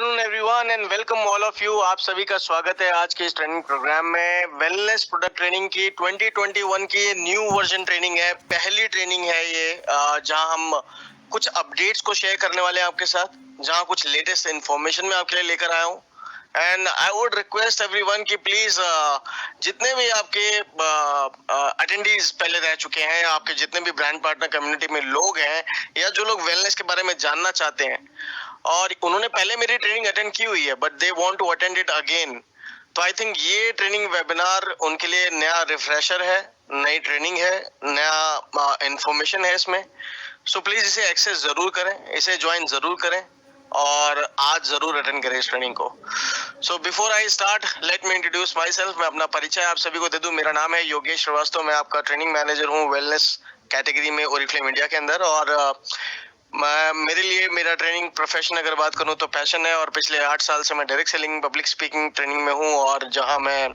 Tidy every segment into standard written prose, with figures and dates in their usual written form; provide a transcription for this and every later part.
Afternoon everyone and welcome all of you. आप सभी का स्वागत है आज के इस ट्रेनिंग प्रोग्राम में। वेलनेस प्रोडक्ट ट्रेनिंग की 2021 की न्यू वर्जन ट्रेनिंग है, पहली ट्रेनिंग है ये, जहां हम कुछ अपडेट्स को शेयर करने वाले हैं आपके साथ, जहां कुछ लेटेस्ट इन्फॉर्मेशन मैं आपके लिए लेकर आया हूँ। And I would request everyone कि प्लीज जितने भी आपके अटेंडीज पहले रह चुके हैं, आपके जितने भी ब्रांड पार्टनर कम्युनिटी में लोग हैं या जो लोग वेलनेस के बारे में जानना चाहते हैं और उन्होंने पहले मेरी ट्रेनिंग अटेंड की हुई है but they want to attend it again, तो आई थिंक ये ट्रेनिंग वेबिनार उनके लिए नया रिफ्रेशर है, नई ट्रेनिंग है, नया इंफॉर्मेशन है इसमें। सो प्लीज इसे एक्सेस जरूर करें, इसे ज्वाइन जरूर करें और आज जरूर अटेंड करें इस ट्रेनिंग को। So before I start let me introduce my self. मैं अपना परिचय आप सभी को दे दूं। मेरा नाम है योगेश श्रीवास्तव, मैं आपका ट्रेनिंग मैनेजर हूँ वेलनेस कैटेगरी में ओरिफ्लेम इंडिया के अंदर। और मेरे लिए मेरा ट्रेनिंग प्रोफेशन अगर बात करूं तो पैशन है, और पिछले 8 साल से मैं direct selling public speaking training में हूं, और जहां मैं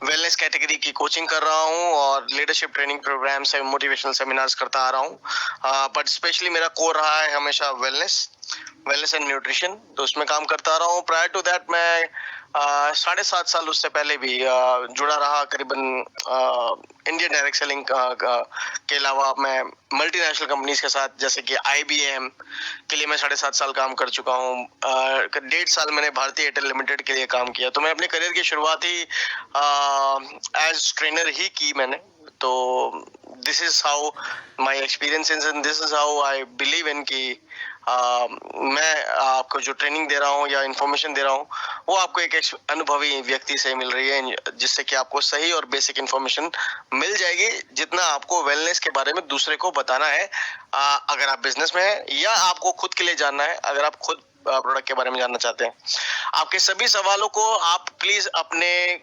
वेलनेस कैटेगरी की कोचिंग कर रहा हूं और लीडरशिप ट्रेनिंग प्रोग्राम से मोटिवेशनल सेमिनार्स करता आ रहा हूं। बट स्पेशली मेरा कोर रहा है हमेशा वेलनेस एंड न्यूट्रिशन, तो उसमें काम करता आ रहा हूँ। प्रायर टू दैट मैं 7.5 साल उससे पहले भी जुड़ा रहा, करीबन इंडियन डायरेक्ट सेलिंग के अलावा मैं मल्टीनेशनल कंपनीज के साथ, जैसे कि IBM के लिए मैं 7.5 साल काम कर चुका हूँ। 1.5 साल मैंने भारतीय एयरटेल लिमिटेड के लिए काम किया। तो मैं अपने करियर की शुरुआत ही एज ट्रेनर ही की मैंने। तो this is how my experience and this is how I believe in कि मैं आपको जो ट्रेनिंग दे रहा हूँ या इन्फॉर्मेशन दे रहा हूँ वो आपको एक अनुभवी व्यक्ति से मिल रही है, जिससे कि आपको सही और बेसिक इन्फॉर्मेशन मिल जाएगी, जितना आपको वेलनेस के बारे में दूसरे को बताना है। अगर आप बिजनेस में हैं या आपको खुद के लिए जानना है, अगर आप खुद प्रोडक्ट के बारे में जानना चाहते हैं। आपके सभी सवालों को आप प्लीज अपने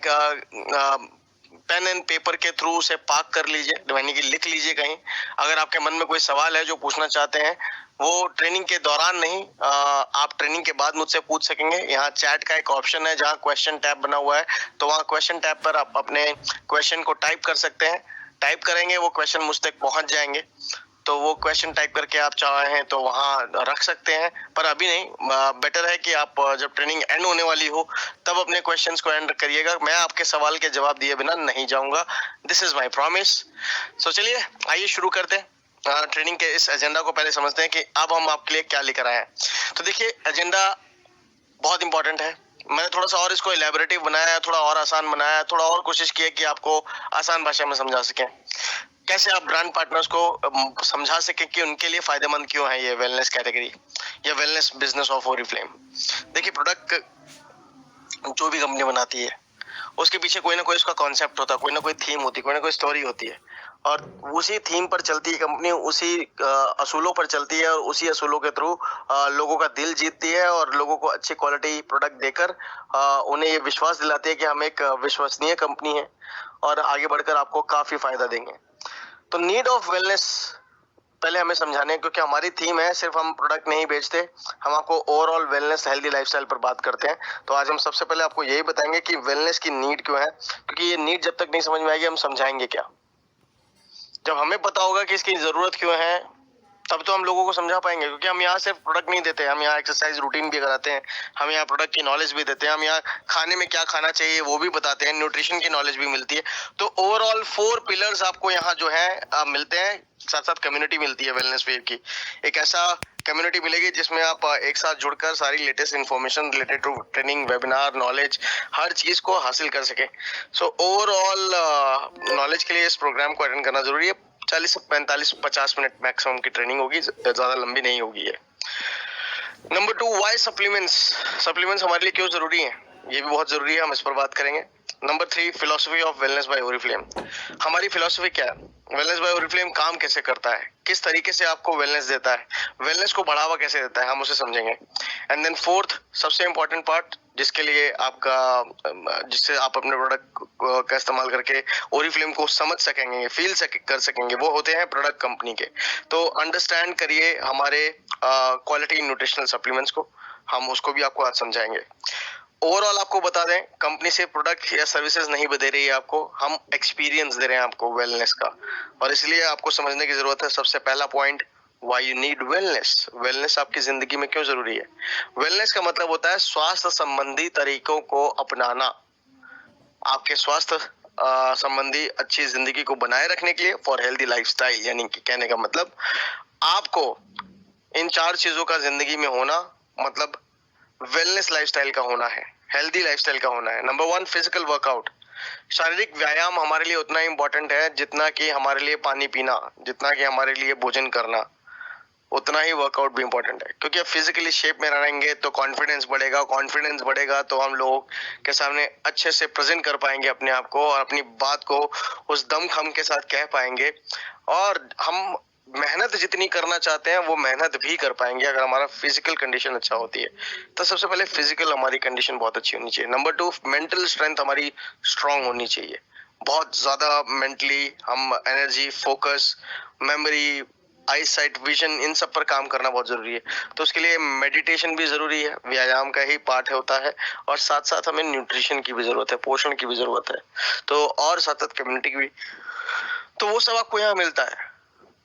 पेन एंड पेपर के थ्रू से पाक कर लीजिए, यानी कि लिख लीजिए कहीं। अगर आपके मन में कोई सवाल है जो पूछना चाहते हैं, वो ट्रेनिंग के दौरान नहीं, आप ट्रेनिंग के बाद मुझसे पूछ सकेंगे। यहाँ चैट का एक ऑप्शन है जहाँ क्वेश्चन टैब बना हुआ है, तो वहाँ क्वेश्चन टैब पर आप अपने क्वेश्चन को टाइप कर सकते हैं। टाइप करेंगे वो क्वेश्चन मुझ तक पहुंच जाएंगे, तो वो क्वेश्चन टाइप करके आप चाहें तो वहां रख सकते हैं, पर अभी नहीं। बेटर है कि आप जब ट्रेनिंग एंड होने वाली हो तब अपने क्वेश्चंस को एंड करिएगा। मैं आपके सवाल के जवाब दिए बिना नहीं जाऊंगा, दिस इज माय प्रॉमिस। सो चलिए आइए शुरू करते हैं। ट्रेनिंग के इस एजेंडा को पहले समझते हैं कि अब हम आपके लिए क्या लेकर आए हैं। तो देखिए, एजेंडा बहुत इंपॉर्टेंट है। मैंने थोड़ा सा और इसको इलेबोरेटिव बनाया, थोड़ा और आसान बनाया, थोड़ा और कोशिश की है कि आपको आसान भाषा में समझा सकें। कैसे आप ब्रांड पार्टनर्स को समझा सके कि उनके लिए फायदेमंद क्यों है ये वेलनेस कैटेगरी या वेलनेस बिजनेस ऑफ ओरिफ्लेम। देखिए, प्रोडक्ट जो भी कंपनी बनाती है उसके पीछे कोई ना कोई उसका कॉन्सेप्ट होता है, कोई ना कोई थीम होती है, कोई ना कोई स्टोरी होती है, और उसी थीम पर चलती है कंपनी, उसी असूलों पर चलती है, और उसी असूलों के थ्रू लोगों का दिल जीतती है और लोगों को अच्छी क्वालिटी प्रोडक्ट देकर उन्हें ये विश्वास दिलाती है कि हम एक विश्वसनीय कंपनी है और आगे बढ़कर आपको काफी फायदा देंगे। तो नीड ऑफ वेलनेस पहले हमें समझाने हैं, क्योंकि हमारी थीम है सिर्फ हम प्रोडक्ट नहीं बेचते, हम आपको ओवरऑल वेलनेस हेल्दी लाइफस्टाइल पर बात करते हैं। तो आज हम सबसे पहले आपको यही बताएंगे कि वेलनेस की नीड क्यों है, क्योंकि ये नीड जब तक नहीं समझ में आएगी हम समझाएंगे क्या। जब हमें पता होगा कि इसकी जरूरत क्यों है तब तो हम लोगों को समझा पाएंगे, क्योंकि हम यहाँ सिर्फ प्रोडक्ट नहीं देते, हम यहाँ एक्सरसाइज रूटीन भी कराते हैं, हम यहाँ प्रोडक्ट की नॉलेज भी देते हैं, हम यहाँ खाने में क्या खाना चाहिए वो भी बताते हैं, न्यूट्रिशन की नॉलेज भी मिलती है। तो ओवरऑल 4 पिलर्स आपको यहाँ जो है मिलते हैं, साथ साथ कम्युनिटी मिलती है वेलनेस वेव की। एक ऐसा कम्युनिटी मिलेगी जिसमें आप एक साथ जुड़कर सारी latest information related to training, webinar, knowledge, हर चीज को हासिल कर सके। सो ओवरऑल नॉलेज के लिए इस प्रोग्राम को अटेंड करना जरूरी है। 40 से 45 50 मिनट मैक्सिमम की ट्रेनिंग होगी, ज्यादा लंबी नहीं होगी ये। Number 2, Y supplements. सप्लीमेंट्स हमारे लिए क्यों जरूरी है, ये भी बहुत जरूरी है, हम इस पर बात करेंगे। Number 3, philosophy of wellness by Oriflame. हमारी फिलोसफी क्या है, वेलनेस बाय ओरिफ्लेम काम कैसे करता है, किस तरीके से आपको वेलनेस देता है, वेलनेस को बढ़ावा कैसे देता है, हम उसे समझेंगे। एंड देन 4th सबसे इंपॉर्टेंट पार्ट, जिसके लिए जिससे आप अपने प्रोडक्ट का इस्तेमाल करके ओरिफ्लेम को समझ सकेंगे, कर सकेंगे, वो होते हैं प्रोडक्ट कंपनी के। तो अंडरस्टैंड करिए हमारे क्वालिटी न्यूट्रिशनल सप्लीमेंट्स को, हम उसको भी आपको आज समझाएंगे। ओवरऑल आपको बता दें, कंपनी से प्रोडक्ट या सर्विसेज नहीं दे रही है आपको, हम एक्सपीरियंस दे रहे हैं आपको वेलनेस का, और इसलिए आपको समझने की जरूरत है। सबसे पहला point, why you need wellness. Wellness आपकी जिंदगी में क्यों जरूरी है? वेलनेस का मतलब होता है स्वास्थ्य संबंधी तरीकों को अपनाना, आपके स्वास्थ्य संबंधी अच्छी जिंदगी को बनाए रखने के लिए, फॉर हेल्दी लाइफस्टाइल। यानी कि कहने का मतलब आपको इन 4 चीजों का जिंदगी में होना, मतलब वेलनेस लाइफस्टाइल का होना है, हेल्दी लाइफस्टाइल का होना है। Number 1, physical workout. शारीरिक व्यायाम हमारे लिए उतना इंपॉर्टेंट है जितना कि हमारे लिए पानी पीना, जितना कि हमारे लिए भोजन करना, उतना ही वर्कआउट भी इंपॉर्टेंट है। क्योंकि अब फिजिकली शेप में रहेंगे तो कॉन्फिडेंस बढ़ेगा, कॉन्फिडेंस बढ़ेगा तो हम लोगों के सामने अच्छे से प्रेजेंट कर पाएंगे अपने आप को, और अपनी बात को उस दमखम के साथ कह पाएंगे, और हम मेहनत जितनी करना चाहते हैं वो मेहनत भी कर पाएंगे अगर हमारा फिजिकल कंडीशन अच्छा होती है। तो सबसे पहले फिजिकल हमारी कंडीशन बहुत अच्छी होनी चाहिए। नंबर 2, मेंटल स्ट्रेंथ हमारी स्ट्रांग होनी चाहिए। बहुत ज्यादा मेंटली हम एनर्जी, फोकस, मेमोरी, आई साइट, विजन, इन सब पर काम करना बहुत जरूरी है। तो उसके लिए मेडिटेशन भी जरूरी है, व्यायाम का ही पार्ट होता है, और साथ साथ हमें न्यूट्रिशन की भी जरूरत है, पोषण की भी जरूरत है, तो और साथ साथ कम्युनिटी की भी। तो वो सब आपको यहाँ मिलता है।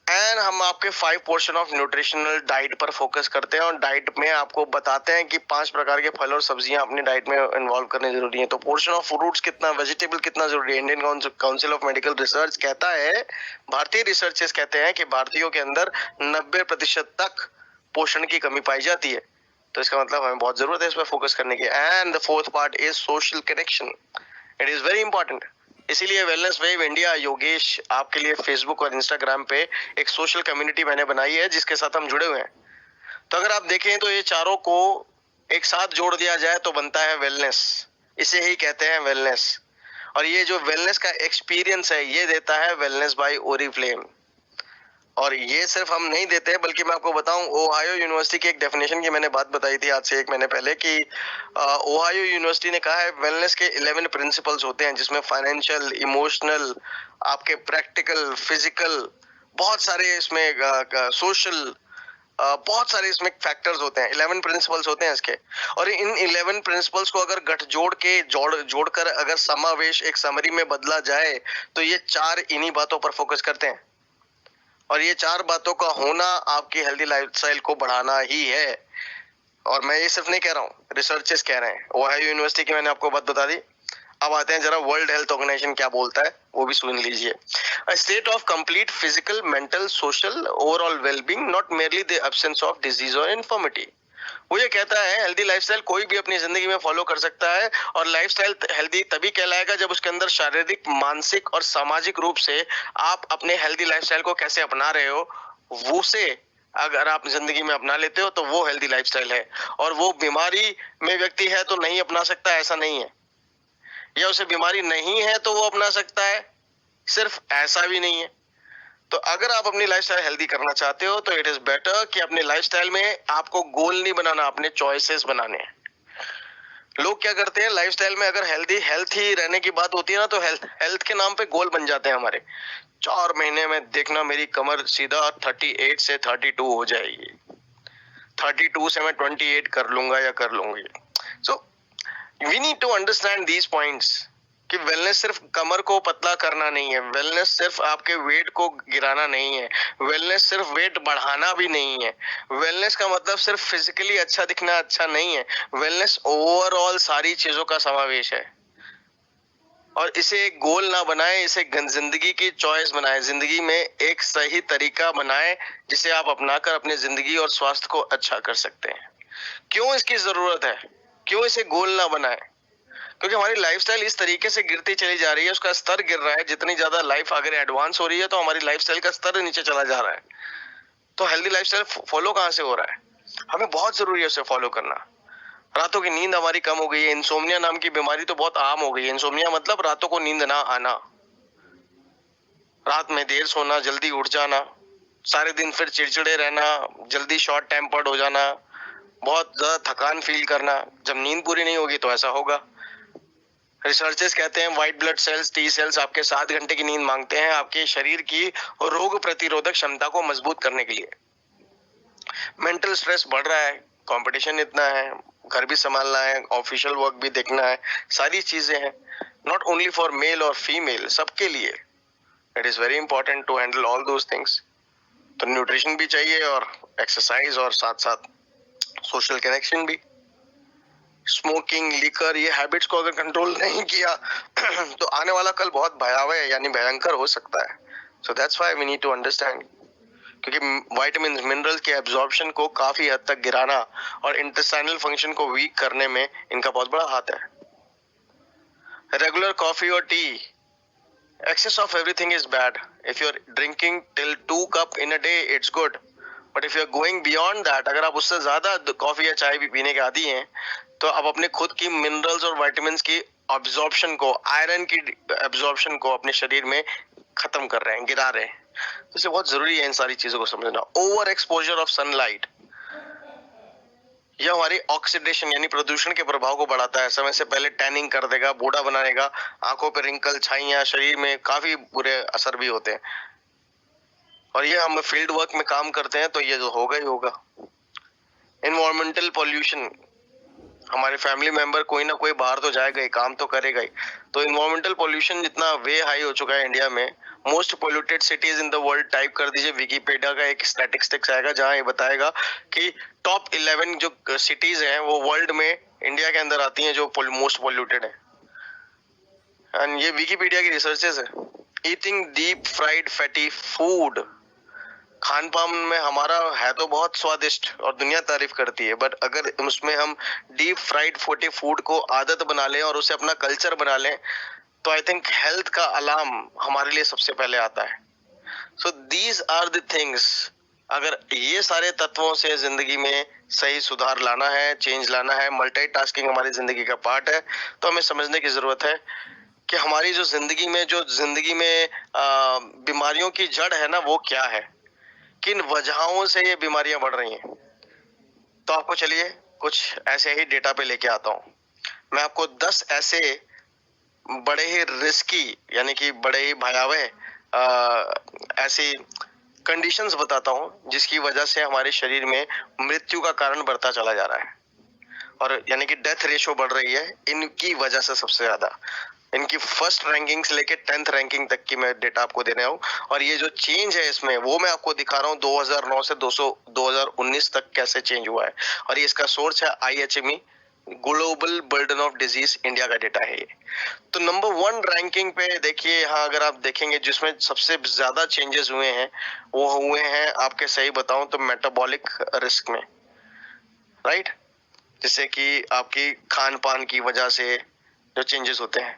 एंड हम आपके 5 पोर्शन ऑफ न्यूट्रिशनल डाइट पर फोकस करते हैं, और डाइट में आपको बताते हैं कि 5 प्रकार के फल और सब्जियां अपनी डाइट में इन्वॉल्व करनी जरूरी है। तो पोर्शन ऑफ फ्रूट्स कितना, वेजिटेबल कितना जरूरी है। Indian council of medical research कहता है, भारतीय रिसर्चर्स कहते हैं कि भारतीयों के अंदर 90% तक पोषण की कमी पाई जाती है। तो इसका मतलब हमें बहुत जरूरत है इस पर फोकस करने की। And the 4th part is social connection. It is very important. इसीलिए वेलनेस वेव इंडिया योगेश आपके लिए फेसबुक और इंस्टाग्राम पे एक सोशल कम्युनिटी मैंने बनाई है जिसके साथ हम जुड़े हुए हैं। तो अगर आप देखें तो ये चारों को एक साथ जोड़ दिया जाए तो बनता है वेलनेस। इसे ही कहते हैं वेलनेस। और ये जो वेलनेस का एक्सपीरियंस है ये देता है वेलनेस बाय ओरिफ्लेम। और ये सिर्फ हम नहीं देते हैं, बल्कि मैं आपको बताऊं, ओहायो यूनिवर्सिटी की एक डेफिनेशन की मैंने बात बताई थी आज से 1 महीने पहले कि ओहायो यूनिवर्सिटी ने कहा है वेलनेस के 11 प्रिंसिपल्स होते हैं, जिसमें फाइनेंशियल, इमोशनल, आपके प्रैक्टिकल, फिजिकल, बहुत सारे इसमें सोशल, बहुत सारे इसमें फैक्टर्स होते हैं। 11 प्रिंसिपल्स होते हैं इसके, और इन 11 प्रिंसिपल्स को अगर गठजोड़ के जोड़कर अगर समावेश एक समरी में बदला जाए तो ये 4 इन्हीं बातों पर फोकस करते हैं। और ये 4 बातों का होना आपकी हेल्दी लाइफस्टाइल को बढ़ाना ही है। और मैं ये सिर्फ नहीं कह रहा हूँ, रिसर्चर्स कह रहे हैं। ओहायो यूनिवर्सिटी की मैंने आपको बात बता दी। अब आते हैं जरा वर्ल्ड हेल्थ ऑर्गेनाइजेशन क्या बोलता है, वो भी सुन लीजिए। A state of complete physical, mental, social, overall wellbeing, not merely the absence of disease और इन्फॉर्मिटी। वो ये कहता है हेल्दी लाइफस्टाइल कोई भी अपनी जिंदगी में फॉलो कर सकता है, और लाइफस्टाइल हेल्दी तभी कहलाएगा जब उसके अंदर शारीरिक, मानसिक और सामाजिक रूप से आप अपने हेल्दी लाइफस्टाइल को कैसे अपना रहे हो, वो से अगर आप जिंदगी में अपना लेते हो तो वो हेल्दी लाइफस्टाइल है। और वो बीमारी में व्यक्ति है तो नहीं अपना सकता, ऐसा नहीं है, या उसे बीमारी नहीं है तो वो अपना सकता है, सिर्फ ऐसा भी नहीं है। तो अगर आप अपनी लाइफस्टाइल हेल्दी करना चाहते हो तो इट इज बेटर कि अपने लाइफस्टाइल में आपको गोल नहीं बनाना, अपने चॉइसेस बनाने हैं। लोग क्या करते हैं लाइफस्टाइल में, अगर हेल्थ ही रहने की बात होती है ना, तो हेल्थ के नाम पे गोल बन जाते हैं हमारे। 4 महीने में देखना मेरी कमर सीधा 38 से 32 हो जाएगी, 32 से मैं 28 कर लूंगा या कर लूंगी। So we need to understand these points कि वेलनेस सिर्फ कमर को पतला करना नहीं है, वेलनेस सिर्फ आपके वेट को गिराना नहीं है, वेलनेस सिर्फ वेट बढ़ाना भी नहीं है, वेलनेस का मतलब सिर्फ फिजिकली अच्छा दिखना अच्छा नहीं है, वेलनेस ओवरऑल सारी चीजों का समावेश है। और इसे एक गोल ना बनाए, इसे जिंदगी की चॉइस बनाए, जिंदगी में एक सही तरीका बनाए जिसे आप अपनाकर अपनी जिंदगी और स्वास्थ्य को अच्छा कर सकते हैं। क्यों इसकी जरूरत है, क्यों इसे गोल ना बनाए? क्योंकि हमारी लाइफस्टाइल इस तरीके से गिरती चली जा रही है, उसका स्तर गिर रहा है। जितनी ज्यादा लाइफ अगर एडवांस हो रही है तो हमारी लाइफस्टाइल का स्तर नीचे चला जा रहा है। तो हेल्दी लाइफस्टाइल फॉलो कहाँ से हो रहा है? हमें बहुत जरूरी है उसे फॉलो करना। रातों की नींद हमारी कम हो गई है, इंसोम्निया नाम की बीमारी तो बहुत आम हो गई है। इंसोम्निया मतलब रातों को नींद ना आना, रात में देर सोना, जल्दी उठ जाना, सारे दिन फिर चिड़चिड़े रहना, जल्दी शॉर्ट टेम्पर्ड हो जाना, बहुत ज्यादा थकान फील करना। जब नींद पूरी नहीं होगी तो ऐसा होगा। रिसर्चर्स कहते हैं white blood cells, T cells आपके 7 घंटे की नींद मांगते हैं आपके शरीर की रोग प्रतिरोधक क्षमता को मजबूत करने के लिए। मेंटल स्ट्रेस बढ़ रहा है, कंपटीशन इतना है, घर भी संभालना है, ऑफिशियल वर्क भी देखना है, सारी चीजें हैं। नॉट ओनली फॉर मेल और फीमेल, सबके लिए it is very important to handle all those things. तो न्यूट्रिशन भी चाहिए और एक्सरसाइज और साथ साथ सोशल कनेक्शन भी। स्मोकिंग, लिकर, ये हैबिट्स को अगर कंट्रोल नहीं किया तो आने वाला कल बहुत भयावह यानी भयंकर हो सकता है। So that's why we need to understand, क्योंकि विटामिन मिनरल्स के एब्जॉर्प्शन को काफी हद तक गिराना और इंटेस्टाइनल फंक्शन को वीक करने में इनका बहुत बड़ा हाथ है। रेगुलर कॉफी और T, excess of everything is bad. If you're drinking till 2 cup in a day, it's good. But if you're going beyond that, अगर आप उससे ज्यादा कॉफी या चाय भी पीने के आदी हैं, तो आप अपने खुद की मिनरल्स और विटामिन्स की अब्जॉर्प्शन को, आयरन की अब्जॉर्प्शन को अपने शरीर में खत्म कर रहे हैं, गिरा रहे हैं। तो इसलिए बहुत जरूरी है इन सारी चीजों को समझना। ओवर एक्सपोजर ऑफ सनलाइट, यह हमारी ऑक्सीडेशन यानी प्रदूषण के प्रभाव को बढ़ाता है। समय से पहले टैनिंग कर देगा, बूढ़ा बना देगा, आंखों पे रिंकल, छाइयां, शरीर में काफी बुरे असर भी होते हैं। और ये हम फील्ड वर्क में काम करते हैं तो ये जो होगा ही होगा। इन्वायरमेंटल पॉल्यूशन, हमारे फैमिली मेंबर कोई ना कोई बाहर तो जाएगा ही, काम तो करेगा ही। तो इन्वायरमेंटल पॉल्यूशन जितना वे हाई हो चुका है इंडिया में, most polluted cities in the world type कर दीजिए, विकिपीडिया का एक स्टैटिस्टिक्स आएगा जहां ये बताएगा कि टॉप 11 जो सिटीज हैं वो वर्ल्ड में इंडिया के अंदर आती हैं जो मोस्ट पोल्यूटेड है। एंड ये विकिपीडिया की रिसर्चेस है। Eating deep fried fatty food, Khan पान में हमारा है तो बहुत स्वादिष्ट और दुनिया तारीफ करती है, बट अगर उसमें हम डीप फ्राइड फैटी फूड को आदत बना लें और उसे अपना कल्चर बना लें, तो आई थिंक हेल्थ का अलार्म हमारे लिए सबसे पहले आता है। So these are the things, अगर ये सारे तत्वों से जिंदगी में सही सुधार लाना है, चेंज लाना है, मल्टीटास्किंग हमारी जिंदगी का पार्ट है, तो हमें समझने की जरूरत है कि हमारी जो जिंदगी में बीमारियों की जड़ है ना, वो क्या है, किन वजहों से ये बीमारियां बढ़ रही हैं। तो आपको चलिए कुछ ऐसे ही डेटा पे लेके आता हूं। मैं आपको 10 ऐसे बड़े ही रिस्की यानी कि बड़े ही भयावह ऐसी कंडीशंस बताता हूं जिसकी वजह से हमारे शरीर में मृत्यु का कारण बढ़ता चला जा रहा है, और यानी कि डेथ रेशो बढ़ रही है इनकी वजह से सबसे ज्यादा। इनकी फर्स्ट रैंकिंग से लेके 10th रैंकिंग तक की मैं डेटा आपको दे रहा हूँ, और ये जो चेंज है इसमें वो मैं आपको दिखा रहा हूँ 2009 से 2019 तक कैसे चेंज हुआ है। और ये इसका सोर्स है IHME, global burden of disease India का डेटा है ये। तो नंबर 1 रैंकिंग पे देखिए, यहाँ अगर आप देखेंगे जिसमें सबसे ज्यादा चेंजेस हुए हैं वो हुए हैं, आपके सही बताऊं तो मेटाबॉलिक रिस्क में, राइट, जिससे कि आपकी खान पान की वजह से जो चेंजेस होते हैं।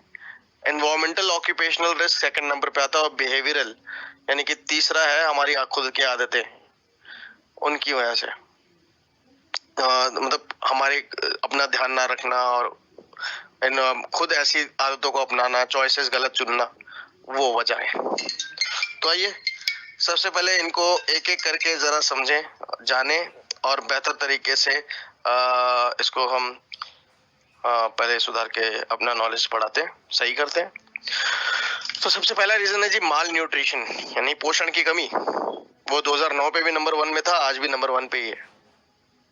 Environmental occupational risk second number पे आता है, और बिहेवियरल यानी कि तीसरा है हमारी खुद की आदतें, उनकी वजह से मतलब हमारे अपना ध्यान ना रखना और खुद ऐसी आदतों को अपनाना, चॉइसेस गलत चुनना, वो वजह है। तो आइए सबसे पहले इनको एक एक करके जरा समझें, जाने और बेहतर तरीके से इसको हम पहले सुधार के अपना नॉलेज बढ़ाते हैं, सही करते हैं। तो सबसे पहला रीजन है जी माल न्यूट्रिशन यानी पोषण की कमी। वो 2009 पे भी नंबर 1 में था, आज भी नंबर 1 पे ही है।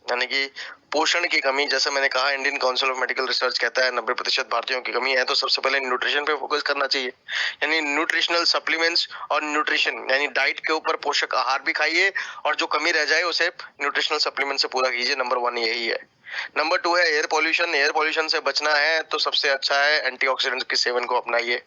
यानी कि पोषण की कमी, जैसे मैंने कहा Indian council of medical research कहता है 90% भारतीयों की कमी है, तो सबसे पहले न्यूट्रिशन पे फोकस करना चाहिए। यानी न्यूट्रिशनल सप्लीमेंट्स और न्यूट्रिशन यानी डाइट के ऊपर पोषक आहार भी खाइए, और जो कमी रह जाए उसे न्यूट्रिशनल सप्लीमेंट से पूरा कीजिए। नंबर 1 यही है। नंबर 2 है एयर पॉल्यूशन। एयर पॉल्यूशन से बचना है तो सबसे अच्छा है एंटीऑक्सीडेंट्स के सेवन को अपनाइए।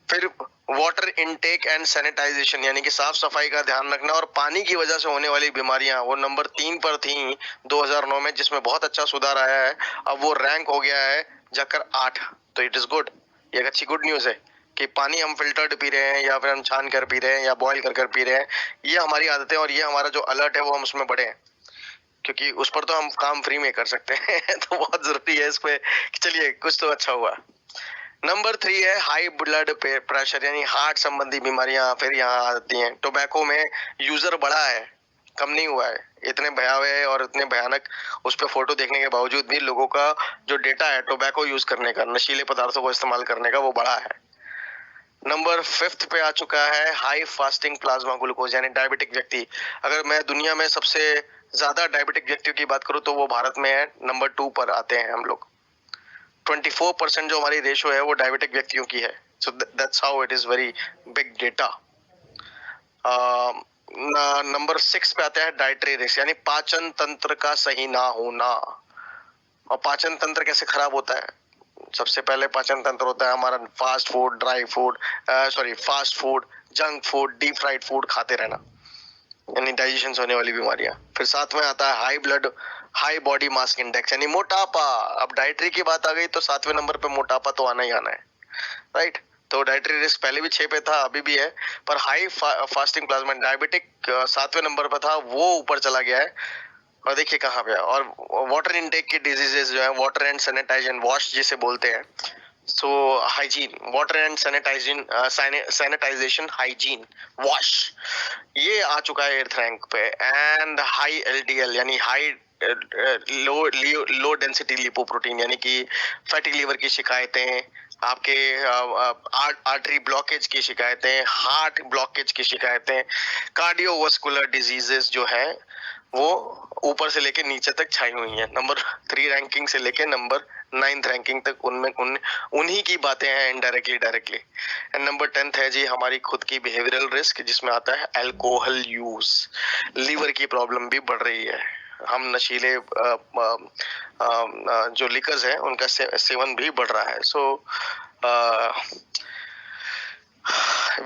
फिर वाटर इनटेक एंड सैनिटाइजेशन यानी कि साफ सफाई का ध्यान रखना, और पानी की वजह से होने वाली बीमारियां वो नंबर 3 पर थी 2009 में, जिसमें बहुत अच्छा सुधार आया है। अब वो रैंक हो गया है जाकर 8, तो इट इज गुड। ये एक अच्छी गुड न्यूज है कि पानी हम फिल्टर्ड पी रहे हैं या फिर हम छान कर पी रहे हैं या बॉईल कर कर पी रहे हैं। ये हमारी आदतें और ये हमारा जो अलर्ट है वो हम उसमें बढ़े हैं, क्योंकि उस पर तो हम काम फ्री में कर सकते हैं तो बहुत जरूरी है इस पे। चलिए कुछ तो अच्छा हुआ। नंबर 3 है हाई ब्लड प्रेशर यानी हार्ट संबंधी बीमारियां फिर यहाँ आती हैं। टोबैको में यूजर बढ़ा है, कम नहीं हुआ है। इतने भयावह और इतने भयानक उस पर फोटो देखने के बावजूद भी लोगों का जो डेटा है टोबैको यूज करने का, नशीले पदार्थों को इस्तेमाल करने का, वो बढ़ा है। नंबर 5 पे आ चुका है हाई फास्टिंग प्लाज्मा ग्लूकोज यानी डायबिटिक व्यक्ति। अगर मैं दुनिया में सबसे ज्यादा डायबिटिक व्यक्तियों की बात करूं तो वो भारत में है, नंबर 2 पर आते हैं हम लोग। 24% जो हमारी रेशो है वो डायबिटिक व्यक्तियों की है। So that's how it is very big data. Number 6 पे आता है डाइटरी रिस्क, यानी पाचन तंत्र का सही ना होना। और पाचन तंत्र कैसे खराब होता है? सबसे पहले पाचन तंत्र होता है हमारा fast food, dry food, fast food, junk food, deep fried food खाते रहना, यानी डाइजेशन से होने वाली बीमारियां। फिर साथ में आता है हाई बॉडी मास इंडेक्स, यानी मोटापा। अब डाइटरी की बात आ गई तो 7वें नंबर पे मोटापा तो आना ही आना है, राइट? तो डाइटरी रिस्क पहले भी 6 पे था, अभी भी है, पर हाई फास्टिंग प्लाज्मा डायबिटिक 7वें नंबर पे था, वो ऊपर चला गया है। और देखिए कहाँ पे है। और वाटर इनटेक की डिजीजेस जो है, वाटर एंड सैनिटाइजेशन, वॉश जिसे बोलते हैं, so hygiene, water and sanitisation, hygiene, wash, ये आ चुका है 8th रैंक पे। एंड हाई एलडीएल, यानी हाई लो डेंसिटी लिपोप्रोटीन, यानी कि फैटी लीवर की शिकायतें, आपके आर्टरी ब्लॉकेज की शिकायतें, हार्ट ब्लॉकेज की शिकायतें, कार्डियोवास्कुलर डिजीजेस जो है वो ऊपर से लेके नीचे तक छाई हुई हैं। नंबर 3 रैंकिंग से लेके नंबर 9th रैंकिंग तक उन्हीं की बातें हैं, indirectly directly. And number 10th है जी हमारी खुद की बिहेवियरल रिस्क, जिसमें आता है अल्कोहल यूज। लीवर की प्रॉब्लम भी बढ़ रही है, हम नशीले जो लिकर्स हैं उनका सेवन भी बढ़ रहा है। सो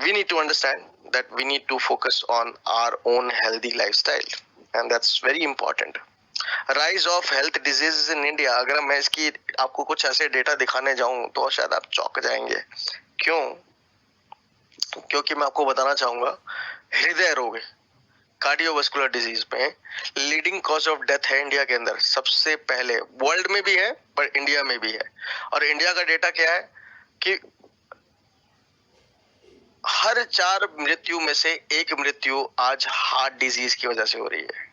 we need to understand that we need to focus on our own healthy lifestyle, and that's very important. Rise of health diseases in India, अगर मैं इसकी आपको कुछ ऐसे डेटा दिखाने जाऊं तो शायद आप चौंक जाएंगे। क्यों? क्योंकि मैं आपको बताना चाहूंगा, हृदय रोग, कार्डियोवास्कुलर डिजीज में लीडिंग कॉज ऑफ डेथ है इंडिया के अंदर, सबसे पहले। वर्ल्ड में भी है पर इंडिया में भी है। और इंडिया का डेटा क्या है कि हर 4 मृत्यु में से 1 मृत्यु आज हार्ट डिजीज की वजह से हो रही है।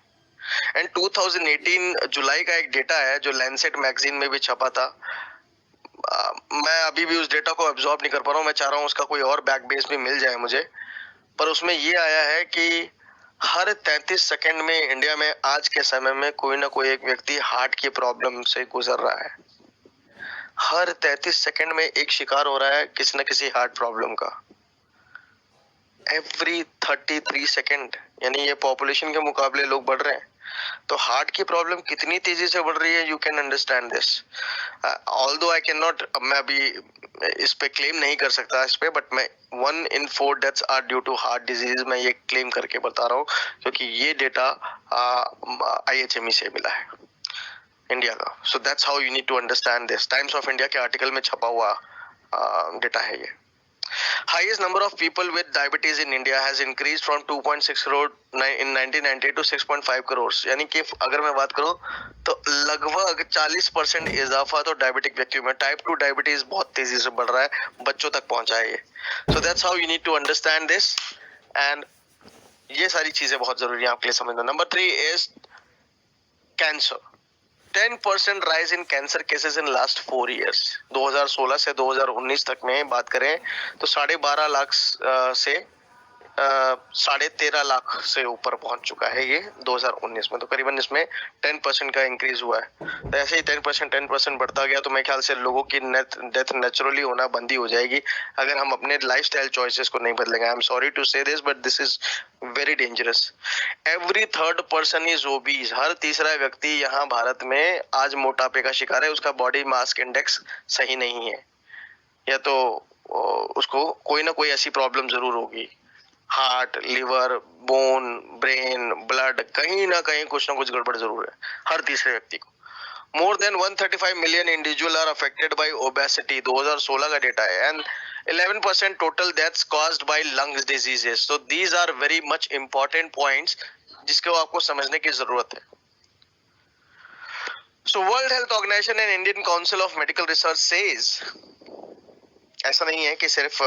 एंड 2018 जुलाई का एक डेटा है जो लैंसेट मैगजीन में भी छपा था। मैं अभी भी उस डेटा को एब्जॉर्ब नहीं कर पा रहा हूँ, मैं चाह रहा हूँ उसका कोई और बैक बेस भी मिल जाए मुझे। पर उसमें ये आया है कि हर 33 सेकंड में इंडिया में आज के समय में कोई ना कोई एक व्यक्ति हार्ट की प्रॉब्लम से गुजर रहा है। हर 33 सेकंड में एक शिकार हो रहा है किसी न किसी हार्ट प्रॉब्लम का, एवरी 33 सेकंड, यानी ये पॉपुलेशन के मुकाबले लोग बढ़ रहे हैं। तो हार्ट की प्रॉब्लम कितनी तेजी से बढ़ रही है, you can understand this. Although I can not, मैं अभी इस पे क्लेम नहीं कर सकता इस पे, बट मैं 1 in 4 deaths are due to heart disease, मैं ये क्लेम करके बता रहा हूँ क्योंकि ये डेटा IHME से मिला है इंडिया का। So that's how you need to understand this. Times of India के आर्टिकल में छपा हुआ डेटा है ये। Highest number of people with diabetes in India has increased from 2.6 crore in 1990 to 6.5 crores, यानी कि अगर मैं बात करूं तो लगभग 40% इजाफा तो डायबिटिक व्यक्तियों में। टाइप 2 डायबिटीज बहुत तेजी से बढ़ रहा है, बच्चों तक पहुंचा है ये। So that's how you need to understand this, and ये सारी चीजें बहुत जरूरी है आपके लिए समझना। Number 3 is cancer. 10% rise in cancer cases in last 4 years। 2016 से 2019 तक में बात करें तो 12.5 लाख से 13.5 लाख से ऊपर पहुंच चुका है ये 2019 में। तो करीबन इसमें 10% का इंक्रीज हुआ है। तो ऐसे ही 10% बढ़ता गया तो मेरे ख्याल से लोगों की डेथ नेचुरली होना बंद ही हो जाएगी अगर हम अपने लाइफस्टाइल चॉइसेस को नहीं बदलेंगे। I am sorry to say this but this is very dangerous. Every third person is obese, हर तीसरा व्यक्ति यहाँ भारत में आज मोटापे का शिकार है। उसका बॉडी मास इंडेक्स सही नहीं है, या तो उसको कोई ना कोई ऐसी प्रॉब्लम जरूर होगी, heart, liver, bone, brain, blood, कहीं ना कहीं कुछ ना कुछ गड़बड़ जरूर है हर तीसरे व्यक्ति को। More than 135 million individual are affected by obesity, 2016 का डेटा है। And 11% total deaths caused by lungs diseases. So these are very much important points जिसको आपको समझने की जरूरत है। So world health organisation and Indian council of medical research says, ऐसा नहीं है कि सिर्फ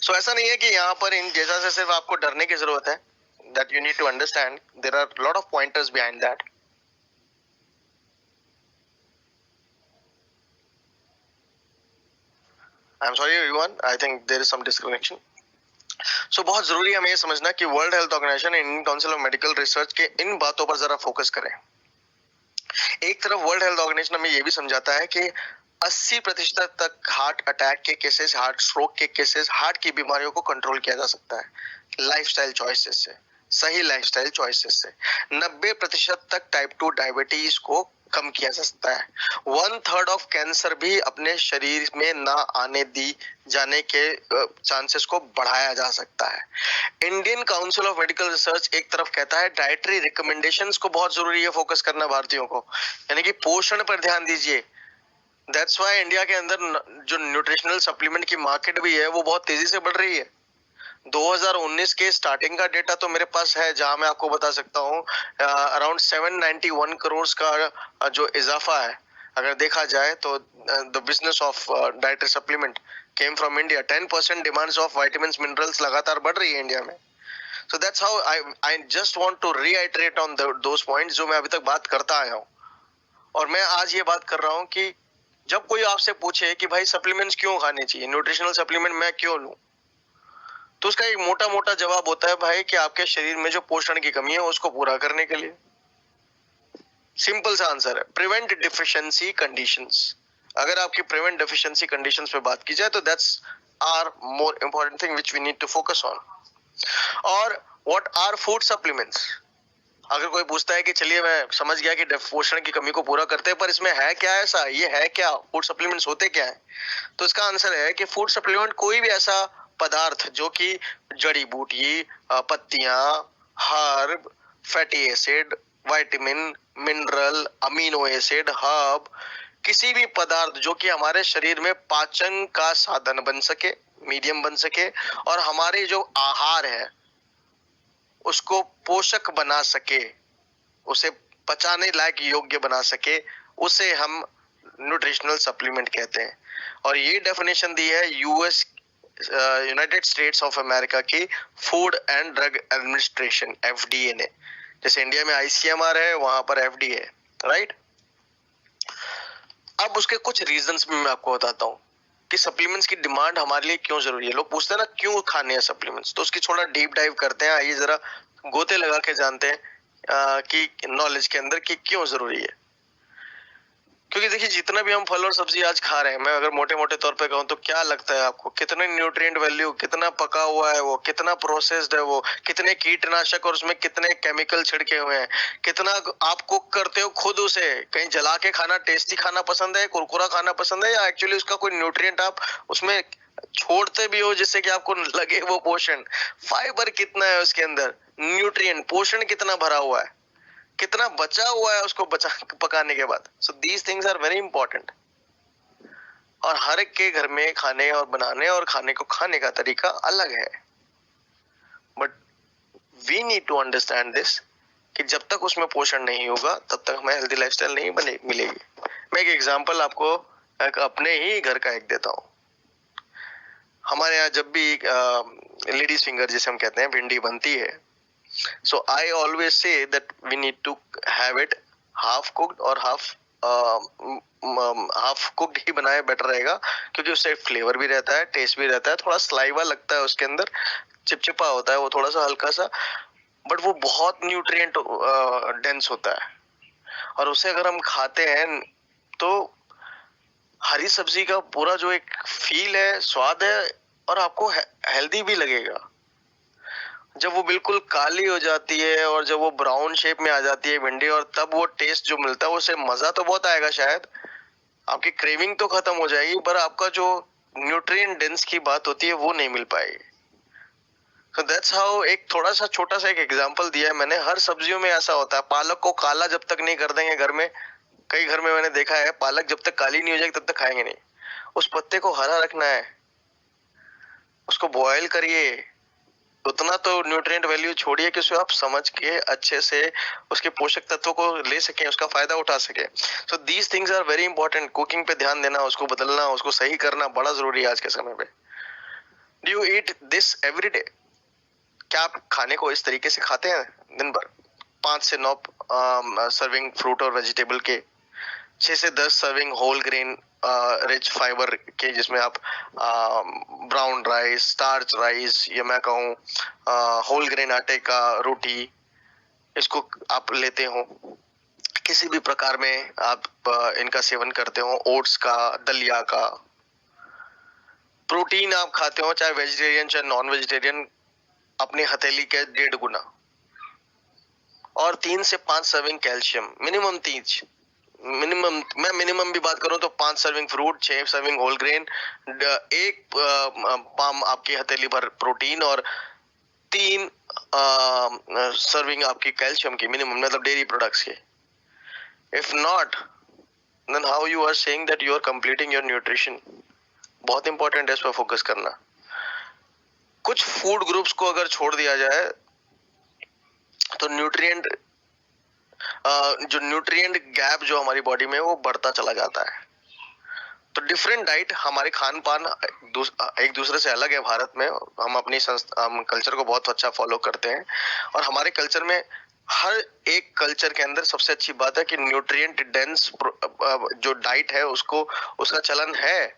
ऐसा नहीं है कि यहाँ पर इन जैसा से सिर्फ आपको डरने की जरूरत है। That you need to understand there are lot of pointers behind that. I am sorry everyone, I think there is some disconnection. So बहुत जरूरी है हमें ये समझना कि World health organisation and Indian council of medical Research के इन बातों पर जरा फोकस करें। एक तरफ वर्ल्ड हेल्थ ऑर्गेनाइजेशन हमें ये भी समझाता है कि 80% तक हार्ट अटैक के केसेस, हार्ट स्ट्रोक के केसेस, हार्ट की बीमारियों को कंट्रोल किया जा सकता है लाइफस्टाइल चॉइसेस से, सही लाइफस्टाइल चॉइसेस से। 90% तक टाइप 2 डायबिटीज को कम किया जा सकता है। 1/3 ऑफ कैंसर भी अपने शरीर में ना आने दी जाने के चांसेस को बढ़ाया जा सकता है। Indian council of medical research एक तरफ कहता है डाइटरी रिकमेंडेशंस को बहुत जरूरी है फोकस करना भारतीयों को, यानी कि पोषण पर ध्यान दीजिए। दैट्स वाई इंडिया के अंदर जो न्यूट्रिशनल सप्लीमेंट की मार्केट भी है वो बहुत तेजी से बढ़ रही है। 2019 के स्टार्टिंग का डेटा तो मेरे पास है, जहां मैं आपको बता सकता हूँ अराउंड 791 करोड़ का जो इजाफा है अगर देखा जाए तो the business of dietary supplement came from India. 10% demands of vitamins minerals लगातार बढ़ रही है इंडिया में। So that's how I just want to reiterate on those points जो मैं अभी तक बात करता आया हूँ। और मैं आज ये बात कर रहा हूँ कि जब कोई आपसे पूछे कि भाई सप्लीमेंट्स क्यों खाने चाहिए, न्यूट्रिशनल सप्लीमेंट मैं क्यों लूं, तो उसका एक मोटा मोटा जवाब होता है भाई कि आपके शरीर में जो पोषण की कमी है उसको पूरा करने के लिए। सिंपल सा आंसर है, प्रिवेंट डिफिशियंसी कंडीशंस। अगर आपकी प्रिवेंट डिफिशियंसी कंडीशंस पे बात की जाए तो that's are more important thing which we need to focus on. और व्हाट आर फूड सप्लीमेंट्स? अगर कोई पूछता है कि चलिए मैं समझ गया कि पोषण की कमी को पूरा करते हैं, पर इसमें है क्या ऐसा, ये है क्या, फूड सप्लीमेंट्स होते क्या है? तो इसका आंसर है कि फूड सप्लीमेंट कोई भी ऐसा पदार्थ जो कि जड़ी बूटी, पत्तियां, herb, fatty acid, vitamin, mineral, amino acid, herb, किसी भी पदार्थ जो कि हमारे शरीर में पाचन का साधन बन सके, मीडियम बन सके, और हमारे जो आहार है उसको पोषक बना सके, उसे पचाने लायक योग्य बना सके, उसे हम न्यूट्रिशनल सप्लीमेंट कहते हैं। और ये डेफिनेशन दी है US United States of America की Food and Drug Administration FDA ने। जैसे इंडिया में आईसीएमआर है, वहां पर एफडीए है, राइट। अब उसके कुछ रीजंस भी मैं आपको बताता हूँ कि सप्लीमेंट्स की डिमांड हमारे लिए क्यों जरूरी है। लोग पूछते हैं ना क्यों खाने हैं सप्लीमेंट्स, तो उसकी थोड़ा डीप डाइव करते हैं। आइए जरा गोते लगा के जानते हैं कि नॉलेज के अंदर कि क्यों जरूरी है। क्योंकि देखिए जितना भी हम फल और सब्जी आज खा रहे हैं, मैं अगर मोटे मोटे तौर पे कहूँ तो क्या लगता है आपको, कितने न्यूट्रिएंट वैल्यू, कितना पका हुआ है वो, कितना प्रोसेस्ड है वो, कितने कीटनाशक और उसमें कितने केमिकल छिड़के हुए हैं, कितना आप कुक करते हो खुद उसे, कहीं जला के खाना टेस्टी खाना पसंद है, कुरकुरा खाना पसंद है, या एक्चुअली उसका कोई न्यूट्रिएंट आप उसमें छोड़ते भी हो जिससे कि आपको लगे वो पोषण। फाइबर कितना है उसके अंदर, न्यूट्रिएंट पोषण कितना भरा हुआ है, कितना बचा हुआ है उसको बचा पकाने के बाद। So these things are very important. और हर एक के घर में खाने और बनाने और खाने को खाने का तरीका अलग है, but we need to understand this कि जब तक उसमें पोषण नहीं होगा तब तक हमें हेल्दी लाइफस्टाइल नहीं बने मिलेगी। मैं एक एग्जांपल आपको अपने ही घर का एक देता हूँ। हमारे यहाँ जब भी लेडीज फिंगर जिसे हम कहते हैं भिंडी बनती है, so I always say that we need to have it half cooked और half cooked ही बनाए बेटर रहेगा, क्योंकि उससे फ्लेवर भी रहता है, टेस्ट भी रहता है, थोड़ा स्लाइवा लगता है उसके अंदर, चिपचिपा होता है वो थोड़ा सा हल्का सा, बट वो बहुत न्यूट्रिएंट डेंस होता है। और उसे अगर हम खाते हैं तो हरी सब्जी का पूरा जो एक फील है, स्वाद है, और आपको हेल्दी भी लगेगा। जब वो बिल्कुल काली हो जाती है और जब वो ब्राउन शेप में आ जाती है भिंडी, और तब वो टेस्ट जो मिलता है उससे मजा तो बहुत आएगा, शायद आपकी क्रेविंग तो खत्म हो जाएगी, पर आपका जो न्यूट्रिएंट डेंस की बात होती है वो नहीं मिल पाएगी। So that's how एक थोड़ा सा छोटा सा एक एग्जांपल दिया है मैंने। हर सब्जियों में ऐसा होता है, पालक को काला जब तक नहीं कर देंगे घर में, कई घर में मैंने देखा है पालक जब तक काली नहीं हो जाएगी तब तक खाएंगे नहीं। उस पत्ते को हरा रखना है, उसको बॉयल करिए, उतना तो न्यूट्रिएंट वैल्यू छोड़िए कि उसे आप समझ के अच्छे से उसके पोषक तत्वों को ले सकें, उसका फायदा उठा सके। So these things are very important. Cooking पे ध्यान देना, उसको बदलना, उसको सही करना बड़ा जरूरी है आज के समय पे। Do you eat this every day? क्या आप खाने को इस तरीके से खाते हैं दिन भर? 5 से 9 सर्विंग फ्रूट और वेजिटेबल के, 6 से 10 serving whole grain rich fibre के, जिसमें आप ब्राउन राइस, स्टार्च राइस, या मैं कहूँ होल ग्रेन आटे का रोटी, इसको आप लेते हो। किसी भी प्रकार में आप इनका सेवन करते हो, ओट्स का, दलिया का, प्रोटीन आप खाते हो चाहे वेजिटेरियन चाहे नॉन वेजिटेरियन, अपनी हथेली के 1.5 गुना, और 3 से 5 सर्विंग कैल्शियम, मिनिमम 3, मिनिमम, मैं मिनिमम भी बात करूं तो 5 serving fruit, 6 serving whole grain, एक पाम आपकी हथेली भर प्रोटीन, और 3 सर्विंग आपकी कैल्शियम की मिनिमम, मतलब डेयरी प्रोडक्ट्स के। If not, then how you are saying that you are completing your nutrition? बहुत इंपॉर्टेंट है इस पर फोकस करना। कुछ फूड ग्रुप्स को अगर छोड़ दिया जाए तो जो न्यूट्रिएंट गैप जो हमारी बॉडी में वो बढ़ता चला जाता है। तो डिफरेंट डाइट, हमारे खान पान एक दूसरे से अलग है। भारत में हम अपनी हम कल्चर को बहुत अच्छा फॉलो करते हैं, और हमारे कल्चर में हर एक कल्चर के अंदर सबसे अच्छी बात है कि न्यूट्रिएंट डेंस जो डाइट है उसका चलन है,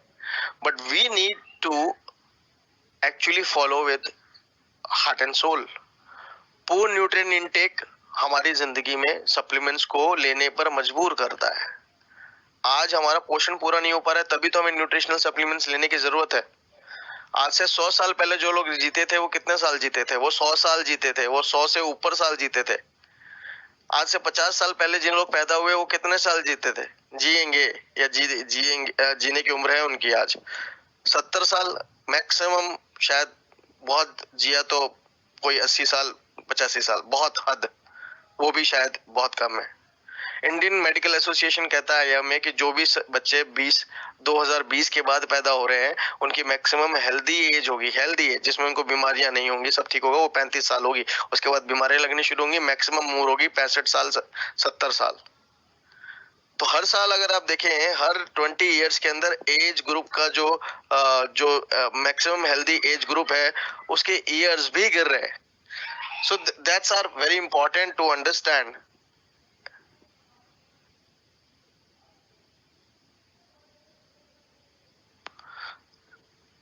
but we need to actually follow with heart and soul. पूर्ण न्यूट्रिएंट इनटेक हमारी जिंदगी में सप्लीमेंट्स को लेने पर मजबूर करता है। आज हमारा पोषण पूरा नहीं हो पा रहा है, तभी तो हमें न्यूट्रिशनल सप्लीमेंट्स लेने की जरूरत है। आज से 100 साल पहले जो लोग जीते थे वो कितने साल जीते थे? वो 100 साल जीते थे, वो 100 से ऊपर साल जीते थे। आज से 50 साल पहले जिन लोग पैदा हुए वो कितने साल जीते थे, जिएंगे या जिएंगे, जीने की उम्र है उनकी आज 70 साल मैक्सिमम, शायद बहुत जिया तो कोई 80 साल 85 साल, बहुत हद, वो भी शायद बहुत कम है। इंडियन मेडिकल एसोसिएशन कहता है हमें कि जो भी बच्चे 2020 के बाद पैदा हो रहे हैं उनकी मैक्सिमम हेल्दी एज होगी, हेल्दी एज जिसमें उनको बीमारियां नहीं होंगी, सब ठीक होगा, वो 35 साल होगी। उसके बाद बीमारियां लगनी शुरू होंगी, मैक्सिमम उम्र होगी 65 साल 70 साल। तो हर साल अगर आप देखें, हर 20 इयर्स के अंदर एज ग्रुप का जो मैक्सिमम हेल्दी एज ग्रुप है उसके ईयर्स भी गिर रहे हैं। So that's are very important to understand.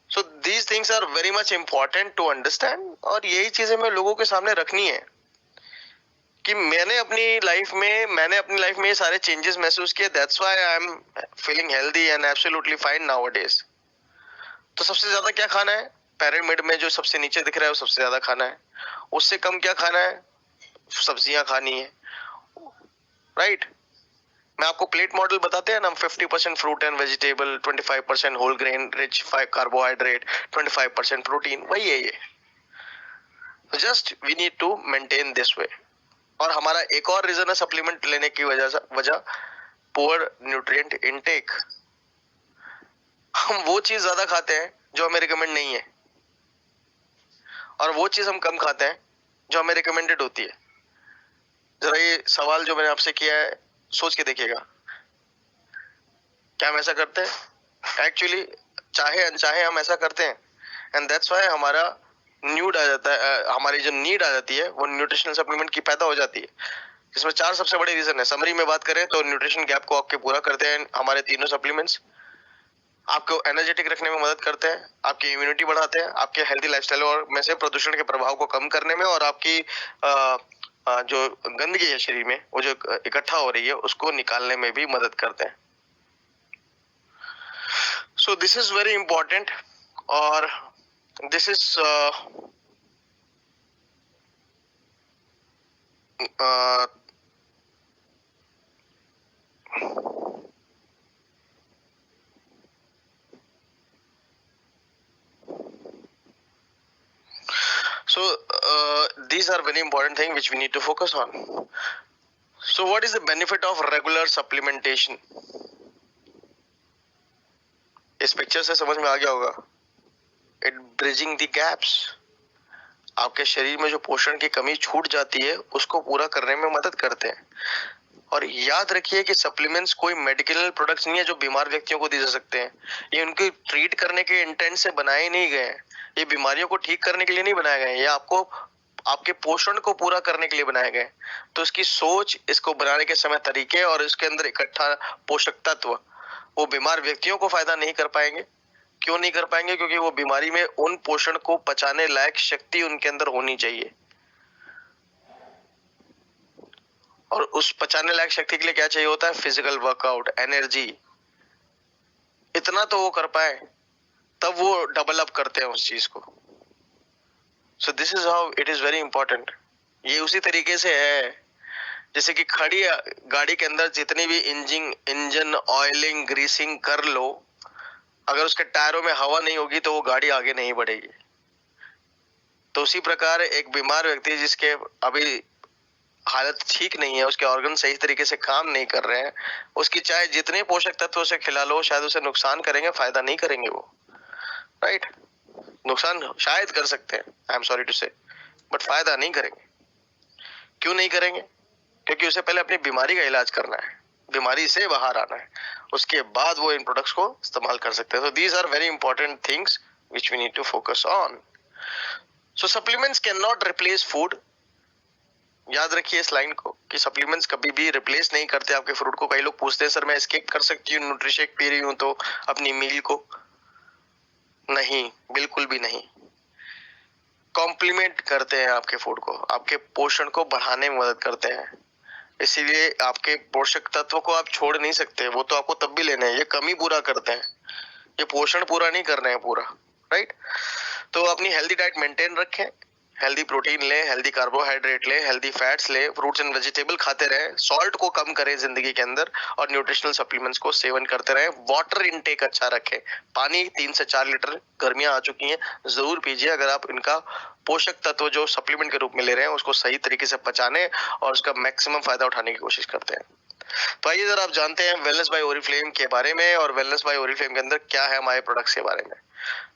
So these things are very much important to understand, और यही चीजें मैं लोगों के सामने रखनी है कि मैंने अपनी लाइफ में ये सारे चेंजेस महसूस किए। That's why I am feeling healthy and absolutely fine nowadays. तो सबसे ज्यादा क्या खाना है? पिरामिड में जो सबसे नीचे दिख रहा है वो सबसे ज्यादा खाना है। उससे कम क्या खाना है? सब्जियां खानी है, राइट? मैं आपको प्लेट मॉडल बताते हैं ना, 50% fruit and vegetable, 25% whole grain rich 5 carbohydrate, 25% protein, वही है ये। Just we need to maintain this way. और हमारा एक और रीजन है सप्लीमेंट लेने की वजह पुअर न्यूट्रिएंट इनटेक। हम वो चीज ज्यादा खाते हैं जो हमें रिकमेंड नहीं है, और वो चीज हम कम खाते हैं जो हमें रिकमेंडेड होती है। जरा ये सवाल जो मैंने आपसे किया है सोच के देखिएगा, क्या हम ऐसा करते हैं? एक्चुअली चाहे अनचाहे हम ऐसा करते हैं, एंड दैट्स व्हाई हमारा नीड आ जाता है, हमारी जो नीड आ जाती है वो न्यूट्रिशनल सप्लीमेंट की पैदा हो जाती है। इसमें 4 सबसे बड़े रीजन है। समरी में बात करें तो न्यूट्रिशन गैप को आपके पूरा करते हैं हमारे तीनों सप्लीमेंट्स। आपको एनर्जेटिक रखने में मदद करते हैं, आपकी इम्यूनिटी बढ़ाते हैं, आपके हेल्दी लाइफस्टाइल और में से प्रदूषण के प्रभाव को कम करने में, और आपकी जो गंदगी है शरीर में वो जो इकट्ठा हो रही है उसको निकालने में भी मदद करते हैं। So this is very important, और this is these are very important things which we need to focus on. So what is the benefit of regular supplementation? इस पिक्चर से समझ में आ गया होगा। It bridging the gaps, आपके शरीर में जो पोषण की कमी छूट जाती है उसको पूरा करने में मदद करते हैं। और याद रखिए कि सप्लीमेंट्स कोई मेडिकल प्रोडक्ट्स नहीं है जो बीमार व्यक्तियों को दिए जा सकते हैं। ये उनके ट्रीट करने के इंटेंट से बनाए नहीं गए हैं, ये बीमारियों को ठीक करने के लिए नहीं बनाए गए हैं, ये आपको आपके पोषण को पूरा करने के लिए बनाए गए। तो इसकी सोच, इसको बनाने के समय तरीके और इसके अंदर इकट्ठा पोषक तत्व वो बीमार व्यक्तियों को फायदा नहीं कर पाएंगे। क्यों नहीं कर पाएंगे? क्योंकि वो बीमारी में उन पोषण को पचाने लायक शक्ति उनके अंदर होनी चाहिए। और उस पचाने लायक शक्ति के लिए क्या चाहिए होता है? Physical workout, energy. इतना तो वो कर पाए, तब वो डबल अप करते हैं उस चीज को। So this is how it is very important. ये उसी तरीके से है जैसे कि खड़ी गाड़ी के अंदर जितनी भी इंजन ऑयलिंग ग्रीसिंग कर लो, अगर उसके टायरों में हवा नहीं होगी तो वो गाड़ी आगे नहीं बढ़ेगी। तो उसी प्रकार एक बीमार व्यक्ति जिसके अभी हालत ठीक नहीं है, उसके ऑर्गन सही तरीके से काम नहीं कर रहे हैं, उसकी चाहे जितने पोषक तत्व उसे खिला लो, शायद उसे नुकसान करेंगे, फायदा नहीं करेंगे वो। राइट? नुकसान शायद कर सकते हैं, आई एम सॉरी टू से, बट फायदा नहीं करेंगे। क्यों नहीं करेंगे? क्योंकि उसे पहले अपनी बीमारी का इलाज करना है, बीमारी से बाहर आना है, उसके बाद वो इन प्रोडक्ट्स को इस्तेमाल कर सकते हैं। So these are very important things which we need to focus on. So supplements cannot replace food. याद रखिए इस लाइन को कि सप्लीमेंट्स कभी भी रिप्लेस नहीं करते आपके फ्रूट को। कई लोग पूछते हैं सर मैं स्किप कर सकती हूँ न्यूट्रीशेक पी रही हूँ तो अपनी मील को? नहीं, बिल्कुल भी नहीं। कॉम्प्लीमेंट करते हैं आपके फूड को, आपके पोषण को बढ़ाने में मदद करते हैं। इसीलिए आपके पोषक तत्व को आप छोड़ नहीं सकते, वो तो आपको तब भी लेने हैं। ये कमी पूरा करते हैं, ये पोषण पूरा नहीं कर रहे हैं पूरा। राइट? तो अपनी हेल्दी डाइट मेंटेन रखें, हेल्दी प्रोटीन लें, हेल्दी कार्बोहाइड्रेट लें, हेल्दी फैट्स लें, फ्रूट्स एंड वेजिटेबल खाते रहें, सॉल्ट को कम करें जिंदगी के अंदर और न्यूट्रिशनल सप्लीमेंट्स को सेवन करते रहें। वाटर इनटेक अच्छा रखें, पानी 3 से 4 लीटर, गर्मियां आ चुकी हैं, जरूर पीजिए अगर आप इनका पोषक तत्व जो सप्लीमेंट के रूप में ले रहे हैं उसको सही तरीके से पचाने और उसका मैक्सिमम फायदा उठाने की कोशिश करते हैं। तो आइए जरा आप जानते हैं वेलनेस बाय ओरिफ्लेम के बारे में और वेलनेस बाय ओरिफ्लेम के अंदर क्या है हमारे प्रोडक्ट्स के बारे में।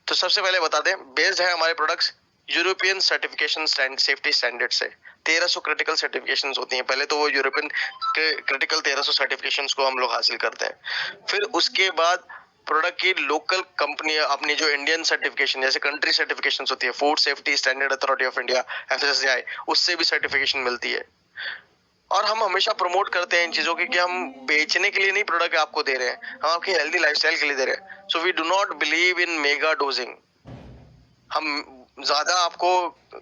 तो सबसे पहले बता दें, बेस्ड है हमारे products European certification safety standard से। 1300 क्रिटिकल सर्टिफिकेशंस होती हैं। पहले तो वो यूरोपियन क्रिटिकल 1300 सर्टिफिकेशंस को हम लोग हासिल करते हैं। फिर उसके बाद प्रोडक्ट की लोकल कंपनी अपनी जो इंडियन सर्टिफिकेशन जैसे कंट्री सर्टिफिकेशंस होती है, food Safety Standard Authority of India FSSAI, उससे भी सर्टिफिकेशन मिलती है। और हम हमेशा प्रमोट करते हैं इन चीजों की कि हम बेचने के लिए नहीं प्रोडक्ट आपको दे रहे हैं, हम आपकी हेल्दी लाइफस्टाइल के लिए दे रहे हैं। So we do not believe in mega dosing. हम ज्यादा आपको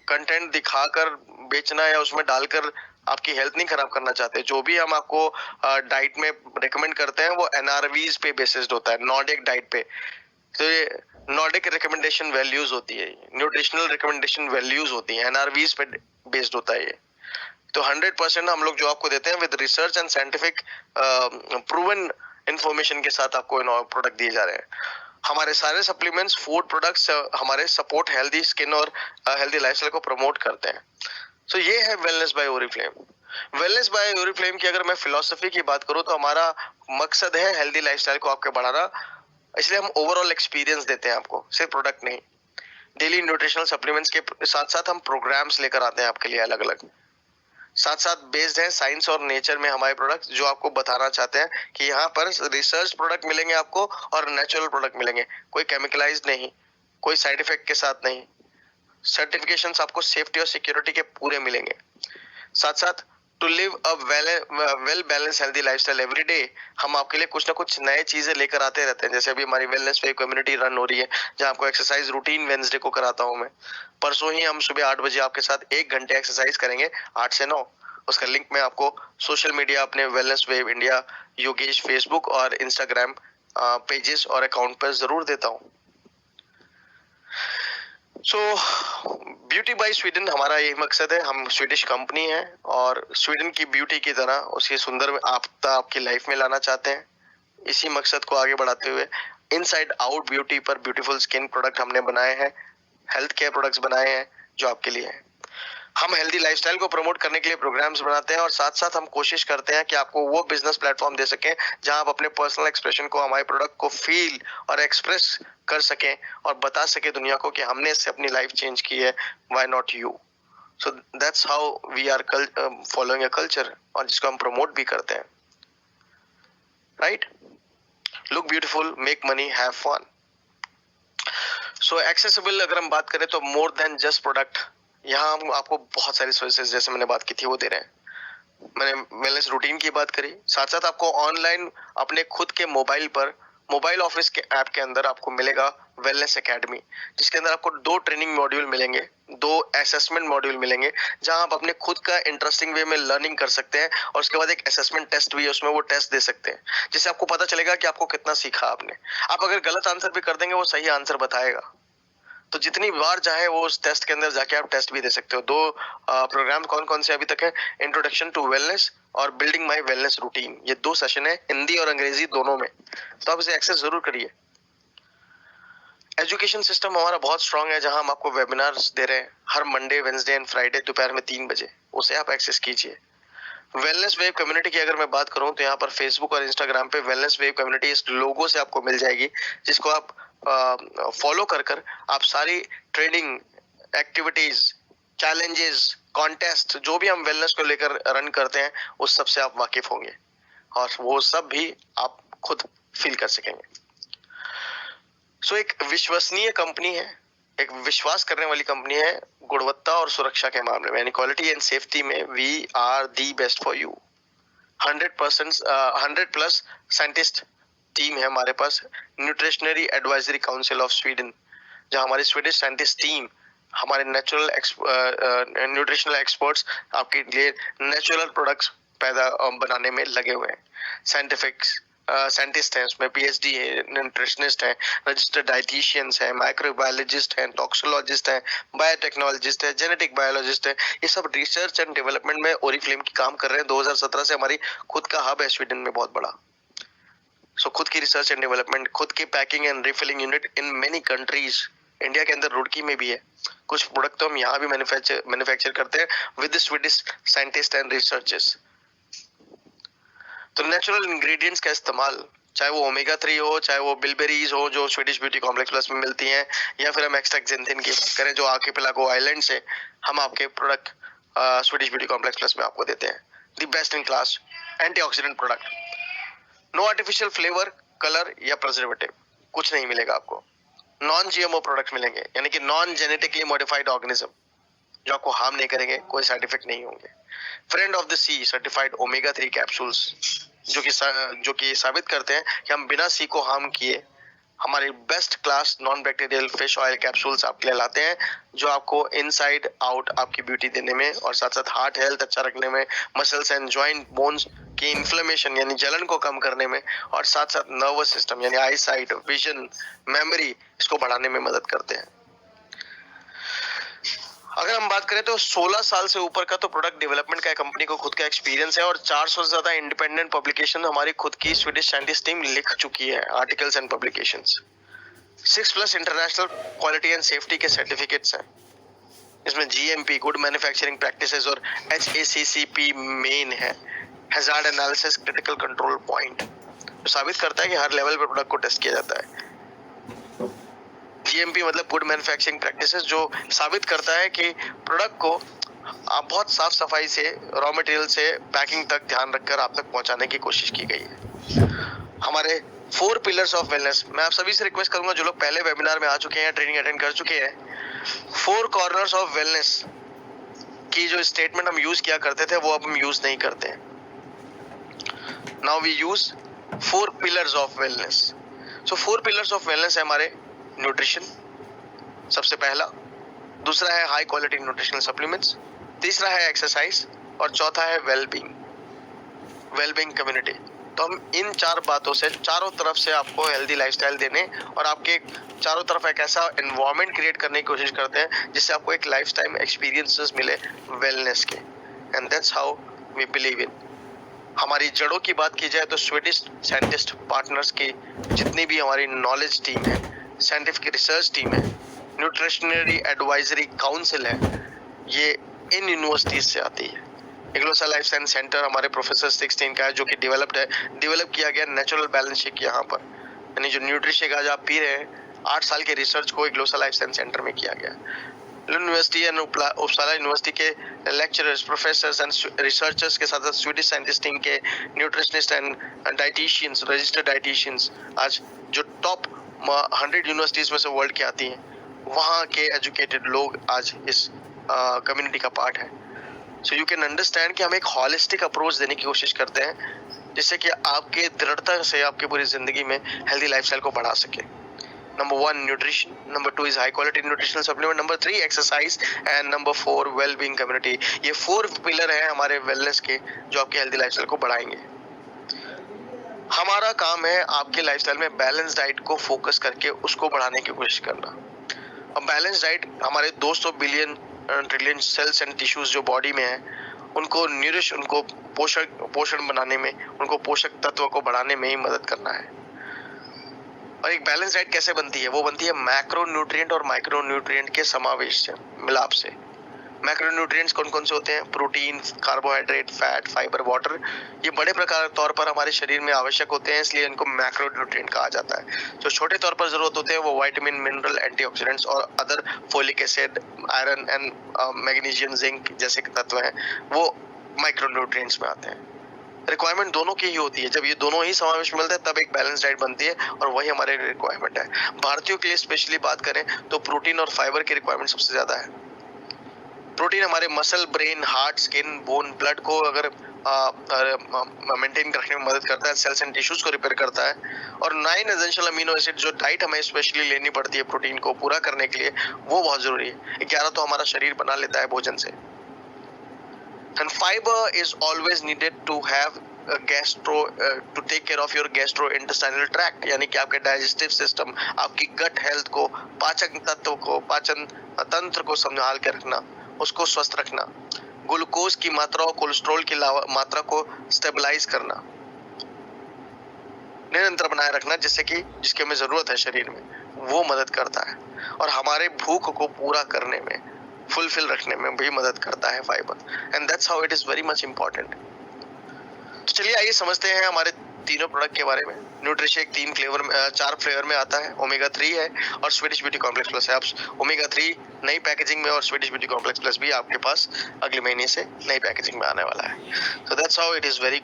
कंटेंट दिखाकर बेचना या उसमें डालकर आपकी हेल्थ नहीं खराब करना चाहते। जो भी हम आपको डाइट में रिकमेंड करते हैं वो NRVs पे बेसिस्ड होता है, नॉर्डिक डाइट पे। तो ये नॉर्डिक रिकमेंडेशन वैल्यूज होती है, न्यूट्रिशनल रिकमेंडेशन वैल्यूज होती है, NRVs पे बेस्ड होता है ये। तो 100% हम लोग जो आपको देते हैं with research and scientific proven information के साथ आपको प्रोडक्ट दिए जा रहे हैं। हमारे सारे सप्लीमेंट्स फूड प्रोडक्ट्स हमारे सपोर्ट हेल्दी स्किन और हेल्दी लाइफस्टाइल को प्रमोट करते हैं। सो ये है wellness by Oriflame. Wellness by Oriflame की अगर मैं फिलॉसफी की बात करूं तो हमारा मकसद है हेल्दी लाइफस्टाइल को आपके बढ़ाना। इसलिए हम ओवरऑल एक्सपीरियंस देते हैं आपको, सिर्फ प्रोडक्ट नहीं। डेली न्यूट्रिशनल सप्लीमेंट्स के साथ साथ हम प्रोग्राम्स लेकर आते हैं आपके लिए अलग अलग। साथ साथ बेस्ड है साइंस और नेचर में हमारे प्रोडक्ट, जो आपको बताना चाहते हैं कि यहाँ पर रिसर्च प्रोडक्ट मिलेंगे आपको और नेचुरल प्रोडक्ट मिलेंगे, कोई केमिकलाइज्ड नहीं, कोई साइड इफेक्ट के साथ नहीं। सर्टिफिकेशंस आपको सेफ्टी और सिक्योरिटी के पूरे मिलेंगे। साथ साथ to live a well balance healthy lifestyle every day, हम आपके लिए कुछ ना कुछ नए चीजें लेकर आते रहते हैं। जैसे अभी हमारी वेलनेस वे कम्युनिटी रन हो रही है जहां आपको एक्सरसाइज रूटीन वेडनेसडे को कराता हूं मैं। परसों ही हम सुबह 8 बजे आपके साथ 1 घंटे एक्सरसाइज करेंगे, 8 से 9। उसका लिंक मैं आपको सोशल मीडिया अपने wellness wave India Yogesh Facebook और इंस्टाग्राम पेजेस और अकाउंट पर जरूर देता हूँ। सो ब्यूटी बाय स्वीडन हमारा यही मकसद है। हम स्वीडिश कंपनी है और स्वीडन की ब्यूटी की तरह उसकी सुंदर आपदा आपकी लाइफ में लाना चाहते हैं। इसी मकसद को आगे बढ़ाते हुए इनसाइड आउट ब्यूटी पर ब्यूटीफुल स्किन प्रोडक्ट हमने बनाए हैं, हेल्थ केयर प्रोडक्ट्स बनाए हैं जो आपके लिए है। हम हेल्दी लाइफस्टाइल को प्रमोट करने के लिए प्रोग्राम्स बनाते हैं और साथ साथ हम कोशिश करते हैं कि आपको वो बिजनेस प्लेटफॉर्म दे सकें जहां आप अपने पर्सनल एक्सप्रेशन को, हमारे प्रोडक्ट को फील और एक्सप्रेस कर सकें और बता सके दुनिया को कि हमने इससे अपनी लाइफ चेंज की है, why not you. So that's how we are following a culture, और जिसको हम प्रमोट भी करते हैं। Right? Look beautiful, make money, have fun. So accessible अगर हम बात करें तो मोर देन जस्ट प्रोडक्ट, यहाँ हम आपको बहुत सारी सर्विसेज जैसे मैंने बात की थी वो दे रहे हैं। मैंने वेलनेस रूटीन की बात करी, साथ साथ आपको ऑनलाइन अपने खुद के मोबाइल पर मोबाइल ऑफिस के ऐप के अंदर आपको मिलेगा वेलनेस एकेडमी, जिसके अंदर आपको 2 ट्रेनिंग मॉड्यूल मिलेंगे, 2 असेसमेंट मॉड्यूल मिलेंगे, जहां आप अपने खुद का इंटरेस्टिंग वे में लर्निंग कर सकते हैं और उसके बाद एक असेसमेंट टेस्ट भी है, उसमें वो टेस्ट दे सकते हैं, जिससे आपको पता चलेगा कि आपको कितना सीखा आपने। आप अगर गलत आंसर भी कर देंगे, वो सही आंसर बताएगा। तो जितनी बार चाहे वो उस टेस्ट के अंदर जाके आप टेस्ट भी दे सकते हो। 2 प्रोग्राम कौन-कौन से अभी तक है, इंट्रोडक्शन टू वेलनेस और बिल्डिंग माय वेलनेस रूटीन। ये 2 सेशन है, हिंदी और अंग्रेजी दोनों में, तो आप इसे एक्सेस जरूर करिए। एजुकेशन सिस्टम हमारा बहुत स्ट्रांग है, जहां हम आपको वेबिनार्स दे रहे हैं हर मंडे, वेडनेसडे एंड फ्राइडे दोपहर में 3 बजे, उसे आप एक्सेस कीजिए। वेलनेस वेव कम्युनिटी की अगर मैं बात करूं तो यहाँ पर फेसबुक और इंस्टाग्राम पे वेलनेस वेव कम्युनिटी इस लोगो से आपको मिल जाएगी, जिसको आप फॉलो कर आप सारी ट्रेनिंग, एक्टिविटीज, चैलेंजेस, कॉन्टेस्ट, जो भी हम वेलनेस को लेकर रन करते हैं, उस सब से आप वाकिफ होंगे और वो सब भी आप खुद फील कर सकेंगे। सो एक विश्वसनीय कंपनी है, एक विश्वास करने वाली कंपनी है गुणवत्ता और सुरक्षा के मामले में, यानी क्वालिटी एंड सेफ्टी में we are the best for you. 100+ scientist team है हमारे पास, nutritionary advisory council of Sweden, जहां हमारी स्वीडिश साइंटिस्ट टीम हमारे नेचुरल न्यूट्रिशनल एक्सपर्ट्स आपके लिए नेचुरल प्रोडक्ट्स बनाने में लगे हुए हैं। साइंटिस्ट हैं, उसमें पीएचडी है, न्यूट्रिशनिस्ट हैं, रजिस्टर्ड डाइटिशियंस हैं, माइक्रोबायोलॉजिस्ट हैं, टॉक्सोलॉजिस्ट हैं, बायोटेक्नोलॉजिस्ट हैं, जेनेटिक बायोलॉजिस्ट हैं। ये सब रिसर्च एंड डेवलपमेंट में ओरिफ्लेम की काम कर रहे हैं। 2017 से हमारी खुद का हब है स्वीडन में बहुत बड़ा। सो खुद की रिसर्च एंड डेवलपमेंट, खुद की packing and refilling unit in many countries, India के अंदर रुड़की में भी है। कुछ प्रोडक्ट तो हम यहाँ भी मैन्युफैक्चर करते हैं with Swedish scientist and researchers. तो नेचुरल इंग्रेडिएंट्स का इस्तेमाल, चाहे वो ओमेगा 3 हो, चाहे वो बिलबेरीज हो जो स्वीडिश ब्यूटी कॉम्प्लेक्स प्लस में मिलती हैं, या फिर हम एक्सट्रैक्ट की बात करें जो आर्किपेलागो आइलैंड से हम आपके product Swedish beauty complex plus में आपको देते हैं। The best in class antioxidant product, no artificial flavour, colour या प्रिजर्वेटिव, कुछ नहीं मिलेगा आपको। नॉन जीएमओ प्रोडक्ट मिलेंगे, यानी कि नॉन जेनेटिकली मॉडिफाइड ऑर्गेनिज्म, जो आपको हार्म नहीं करेंगे, कोई साइड इफेक्ट नहीं होंगे। Friend of the sea certified omega 3 capsules, जो कि साबित करते हैं कि हम बिना सी को हार्म किए हमारे best class non bacterial fish oil capsules आपके लिए लाते हैं, जो आपको इनसाइड आउट आपकी ब्यूटी देने में और साथ साथ हार्ट हेल्थ अच्छा रखने में, मसल्स एंड जॉइंट बोन्स की इन्फ्लेमेशन यानी जलन को कम करने में, और साथ साथ नर्वस सिस्टम यानी आई साइट, विजन, मेमोरी, इसको बढ़ाने में मदद करते हैं। अगर हम बात करें तो 16 साल से ऊपर का तो प्रोडक्ट डेवलपमेंट का कंपनी को खुद का एक्सपीरियंस है और 400 से ज्यादा इंडिपेंडेंट पब्लिकेशन हमारी खुद की स्वीडिश साइंटिस्ट टीम लिख चुकी है, articles and publications. 6+ international quality and safety के सर्टिफिकेट्स हैं, इसमें जीएमपी गुड मैन्युफैक्चरिंग प्रैक्टिसेस और HACCP मेन है, hazard analysis critical control point, जो साबित करता है कि हर लेवल पे प्रोडक्ट को टेस्ट किया जाता है। जीएमपी मतलब गुड मैन्युफैक्चरिंग प्रैक्टिसेस, जो साबित करता है कि प्रोडक्ट को आप बहुत साफ सफाई से रॉ मटेरियल से पैकिंग तक ध्यान रखकर आप तक पहुंचाने की कोशिश की गई है। हमारे 4 पिलर्स ऑफ वेलनेस, मैं आप सभी से रिक्वेस्ट करूंगा जो लोग पहले वेबिनार में आ चुके हैं, ट्रेनिंग अटेंड कर चुके हैं, 4 कॉर्नर्स ऑफ वेलनेस की जो स्टेटमेंट हम यूज किया करते थे वो अब हम यूज नहीं करते हैं। Now we use 4 pillars of wellness. सो 4 पिलर्स ऑफ वेलनेस है हमारे न्यूट्रिशन सबसे पहला, दूसरा है हाई क्वालिटी न्यूट्रिशनल सप्लीमेंट्स, तीसरा है एक्सरसाइज और चौथा है वेलबींग कम्युनिटी। तो हम इन 4 बातों से चारों तरफ से आपको हेल्दी लाइफस्टाइल देने और आपके चारों तरफ एक ऐसा एनवायरनमेंट क्रिएट करने की कोशिश करते हैं जिससे आपको एक लाइफ टाइम एक्सपीरियंसेस मिले वेलनेस के, and that's how we believe in. हमारी जड़ों की बात की जाए तो स्वीडिश साइंटिस्ट पार्टनर्स की जितनी भी हमारी नॉलेज टीम है, साइंटिफिक रिसर्च टीम है, न्यूट्रिशनरी एडवाइजरी काउंसिल है, ये इन यूनिवर्सिटीज से आती है। इग्लोसा लाइफ साइंस सेंटर हमारे प्रोफेसर 16 का है, जो कि डेवलप किया गया नेचुरल बैलेंस शेक यहाँ पर, यानी जो न्यूट्रिशेक आज आप पी रहे हैं 8 साल के रिसर्च को इग्लोसा लाइफ साइंस सेंटर में किया गया। यूनिवर्सिटी एंड उपसाला यूनिवर्सिटी के लेक्चरर्स, प्रोफेसर्स एंड रिसर्चर्स के साथ स्वीडिश साइंटिस्ट टीम के nutritionist and dieticians, registered dieticians, आज जो टॉप 100 यूनिवर्सिटीज में से वर्ल्ड की आती हैं, वहाँ के एजुकेटेड लोग आज इस कम्युनिटी का पार्ट है। सो यू कैन अंडरस्टैंड कि हम एक हॉलिस्टिक अप्रोच देने की कोशिश करते हैं जिससे कि आपके दृढ़ता से आपकी पूरी जिंदगी में हेल्दी लाइफस्टाइल को बढ़ा सके। Number 1 nutrition, number 2 is high quality nutritional supplement, number 3 exercise and number 4 well being community। ये 4 पिलर हैं हमारे वेलनेस के जो आपके हेल्दी लाइफस्टाइल को बढ़ाएंगे। हमारा काम है आपके लाइफस्टाइल में बैलेंस डाइट को फोकस करके उसको बढ़ाने की कोशिश करना। अब बैलेंस डाइट हमारे 200 billion trillion cells and tissues जो बॉडी में है उनको न्यूरिश, उनको पोषण बनाने में, उनको पोषक तत्व को बढ़ाने में ही मदद करना है। और एक बैलेंस डाइट कैसे बनती है? वो बनती है मैक्रो न्यूट्रिएंट और माइक्रो न्यूट्रिएंट के समावेश से, मिलाप से। मैक्रो न्यूट्रिएंट्स कौन कौन से होते हैं? Protein, carbohydrate, fat, fibre, water. ये बड़े प्रकार तौर पर हमारे शरीर में आवश्यक होते हैं, इसलिए इनको मैक्रो न्यूट्रिएंट कहा जाता है। जो छोटे तौर पर जरूरत होते हैं वो विटामिन, मिनरल, एंटीऑक्सीडेंट्स और other folic acid, iron and magnesium, zinc जैसे तत्व हैं, वो माइक्रो न्यूट्रिएंट्स में आते हैं। रिक्वायरमेंट दोनों की ही होती है। जब ये दोनों ही समावेश मिलते हैं तब एक बैलेंस डाइट बनती है और वही हमारे रिक्वायरमेंट है। भारतीयों के लिए स्पेशली बात करें तो प्रोटीन और फाइबर की रिक्वायरमेंट सबसे ज्यादा है। प्रोटीन हमारे muscle, brain, heart, skin, bone, blood को अगर मेंटेन रखने में मदद करता है, सेल्स एंड टिश्यूज को रिपेयर करता है, और 9 एसेंशियल अमीनो एसिड जो डाइट हमें स्पेशली लेनी पड़ती है प्रोटीन को पूरा करने के लिए, वो बहुत जरूरी है। 11 तो हमारा शरीर बना लेता है भोजन से। And fiber is always needed to have a to take care of your gastrointestinal tract, यानी कि आपके डाइजेस्टिव सिस्टम, आपकी गट हेल्थ को, पाचन तत्व को, पाचन तंत्र को संभाल के रखना, उसको स्वस्थ रखना, ग्लूकोज की मात्रा और कोलेस्ट्रॉल की मात्रा को स्टेबलाइज करना, निरंतर बनाए रखना, जिससे कि जिसकी हमें जरूरत है शरीर में, वो मदद करता है। और हमारे भूख को पूरा करने में, फुलफिल रखने में भी मदद करता है fibre, and that's how it is very much important. तो चलिए आइए समझते हैं हमारे तीनों प्रोडक्ट के बारे में। न्यूट्रिशेक 4 फ्लेवर में आता है, ओमेगा 3 है और स्वीडिश ब्यूटी कॉम्प्लेक्स प्लस है। अब ओमेगा 3 नई पैकेजिंग में और स्वीडिश ब्यूटी कॉम्प्लेक्स प्लस भी आपके पास अगले महीने से नई पैकेजिंग में आने वाला है। So that's how it is very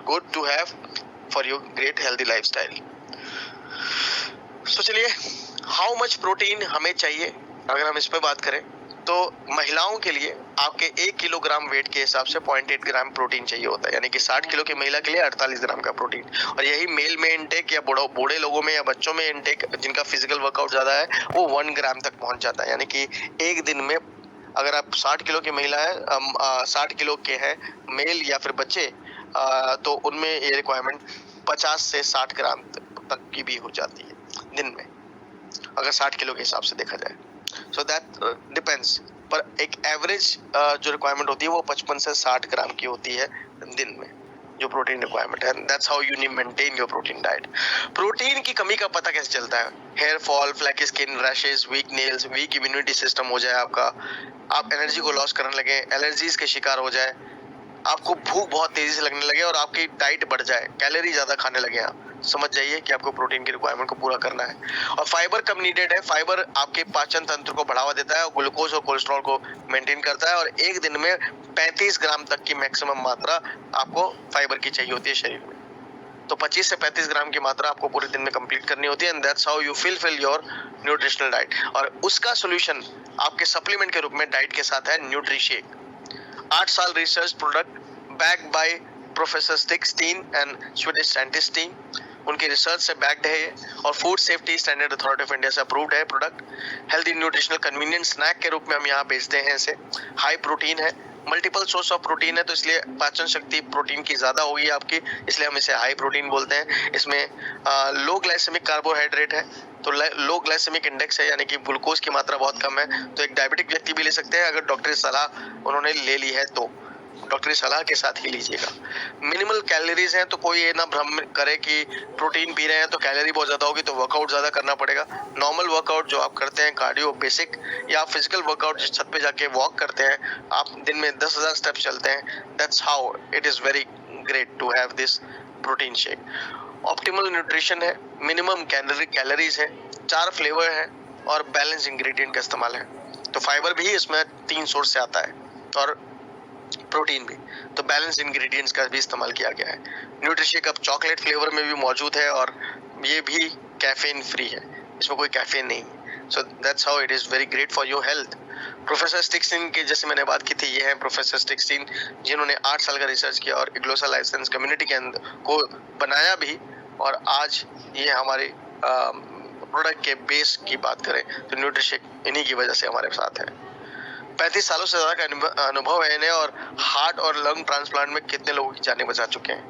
good to have for your great healthy lifestyle. तो चलिए, हाउ मच प्रोटीन हमें चाहिए अगर हम इस पे बात करें तो महिलाओं के लिए आपके 1 किलोग्राम वेट के हिसाब से 0.8 ग्राम प्रोटीन चाहिए होता है, यानी कि 60 किलो की महिला के लिए 48 ग्राम का प्रोटीन। और यही मेल में इनटेक या बूढ़े लोगों में या बच्चों में इनटेक जिनका फिजिकल वर्कआउट ज्यादा है वो 1 ग्राम तक पहुंच जाता है। यानी कि एक दिन में अगर आप 60 किलो की महिला है, 60 किलो के हैं मेल या फिर बच्चे, तो उनमें ये रिक्वायरमेंट 50 से 60 ग्राम तक की भी हो जाती है दिन में, अगर 60 किलो के हिसाब से देखा जाए। सो दैट डिपेंड्स, पर एक एवरेज जो रिक्वायरमेंट होती है वो 55 से 60 ग्राम की होती है दिन में, जो प्रोटीन रिक्वायरमेंट है। That's how you need maintain your protein diet. Protein की कमी का पता कैसे चलता है? Hair fall, flaky skin, rashes, weak nails, weak immunity system हो जाए आपका, आप एनर्जी को लॉस करने लगे, एलर्जीज के शिकार हो जाए, आपको भूख बहुत तेजी से लगने लगे और आपकी डाइट बढ़ जाए, कैलोरी ज्यादा खाने लगे आप, समझ जाइए कि आपको प्रोटीन की रिक्वायरमेंट को पूरा करना है। और फाइबर कम नीडेड है। फाइबर आपके पाचन तंत्र को बढ़ावा देता है और ग्लूकोज और कोलेस्ट्रॉल को मेंटेन करता है, और एक दिन में 35 ग्राम तक की मैक्सिमम मात्रा आपको फाइबर की चाहिए होती है शरीर में। तो 25 से 35 ग्राम की मात्रा आपको पूरे दिन में कंप्लीट करनी होती है, and that's how you fulfil your nutritional diet. और उसका सोल्यूशन आपके सप्लीमेंट के रूप में डाइट के साथ है न्यूट्रीशेक। 8 साल research product, backed by professor स्टिक्सटीन एंड स्वीडिश साइंटिस्ट टीम, उनकी रिसर्च से बैक्ड है ये, और Food Safety Standard Authority of India से अप्रूव्ड है product. Healthy nutritional convenient snack के रूप में हम यहाँ बेचते हैं इसे। हाई प्रोटीन है, मल्टीपल सोर्स ऑफ प्रोटीन है, तो इसलिए पाचन शक्ति प्रोटीन की ज्यादा होगी आपकी, इसलिए हम इसे हाई प्रोटीन बोलते हैं। इसमें लो ग्लाइसेमिक कार्बोहाइड्रेट है, तो लो ग्लाइसेमिक इंडेक्स है, यानी कि ग्लूकोज की मात्रा बहुत कम है, तो एक डायबिटिक व्यक्ति भी ले सकते हैं अगर डॉक्टरी सलाह उन्होंने ले ली है तो। डॉक्टरी सलाह के साथ ही लीजिएगा। मिनिमल कैलोरीज हैं, तो कोई ये ना भ्रम करे कि प्रोटीन पी रहे हैं तो कैलोरी बहुत ज्यादा होगी तो वर्कआउट ज्यादा करना पड़ेगा। नॉर्मल वर्कआउट जो आप करते हैं, कार्डियो बेसिक, या फिजिकल वर्कआउट जिस छत पे जाके वॉक करते हैं, आप दिन में 10,000 स्टेप्स चलते हैं, that's how it is very great to have this protein shake. Optimal nutrition है, मिनिमम कैलोरीज है, 4 फ्लेवर है और बैलेंस इंग्रेडिएंट का इस्तेमाल है। तो फाइबर भी इसमें 3 सोर्स से आता है और प्रोटीन भी, तो बैलेंस इंग्रेडिएंट्स का भी इस्तेमाल किया गया है। न्यूट्रीशेक अब चॉकलेट फ्लेवर में भी मौजूद है और ये भी कैफीन फ्री है, इसमें कोई कैफीन नहीं है। So that's how it is very great for your health. Professor स्टिक्सटीन के जैसे मैंने बात की थी, ये है प्रोफेसर स्टिक्सटीन, जिन्होंने 8 साल का रिसर्च किया और इग्लोसा लाइफ साइंस कम्युनिटी के अंदर को बनाया भी, और आज ये हमारे प्रोडक्ट के बेस की बात करें तो न्यूट्रिशेक इन्हीं की वजह से हमारे साथ है। 35 सालों से ज्यादा का अनुभव है इन्हें और हार्ट और लंग ट्रांसप्लांट में कितने लोगों की जानें बचा चुके हैं।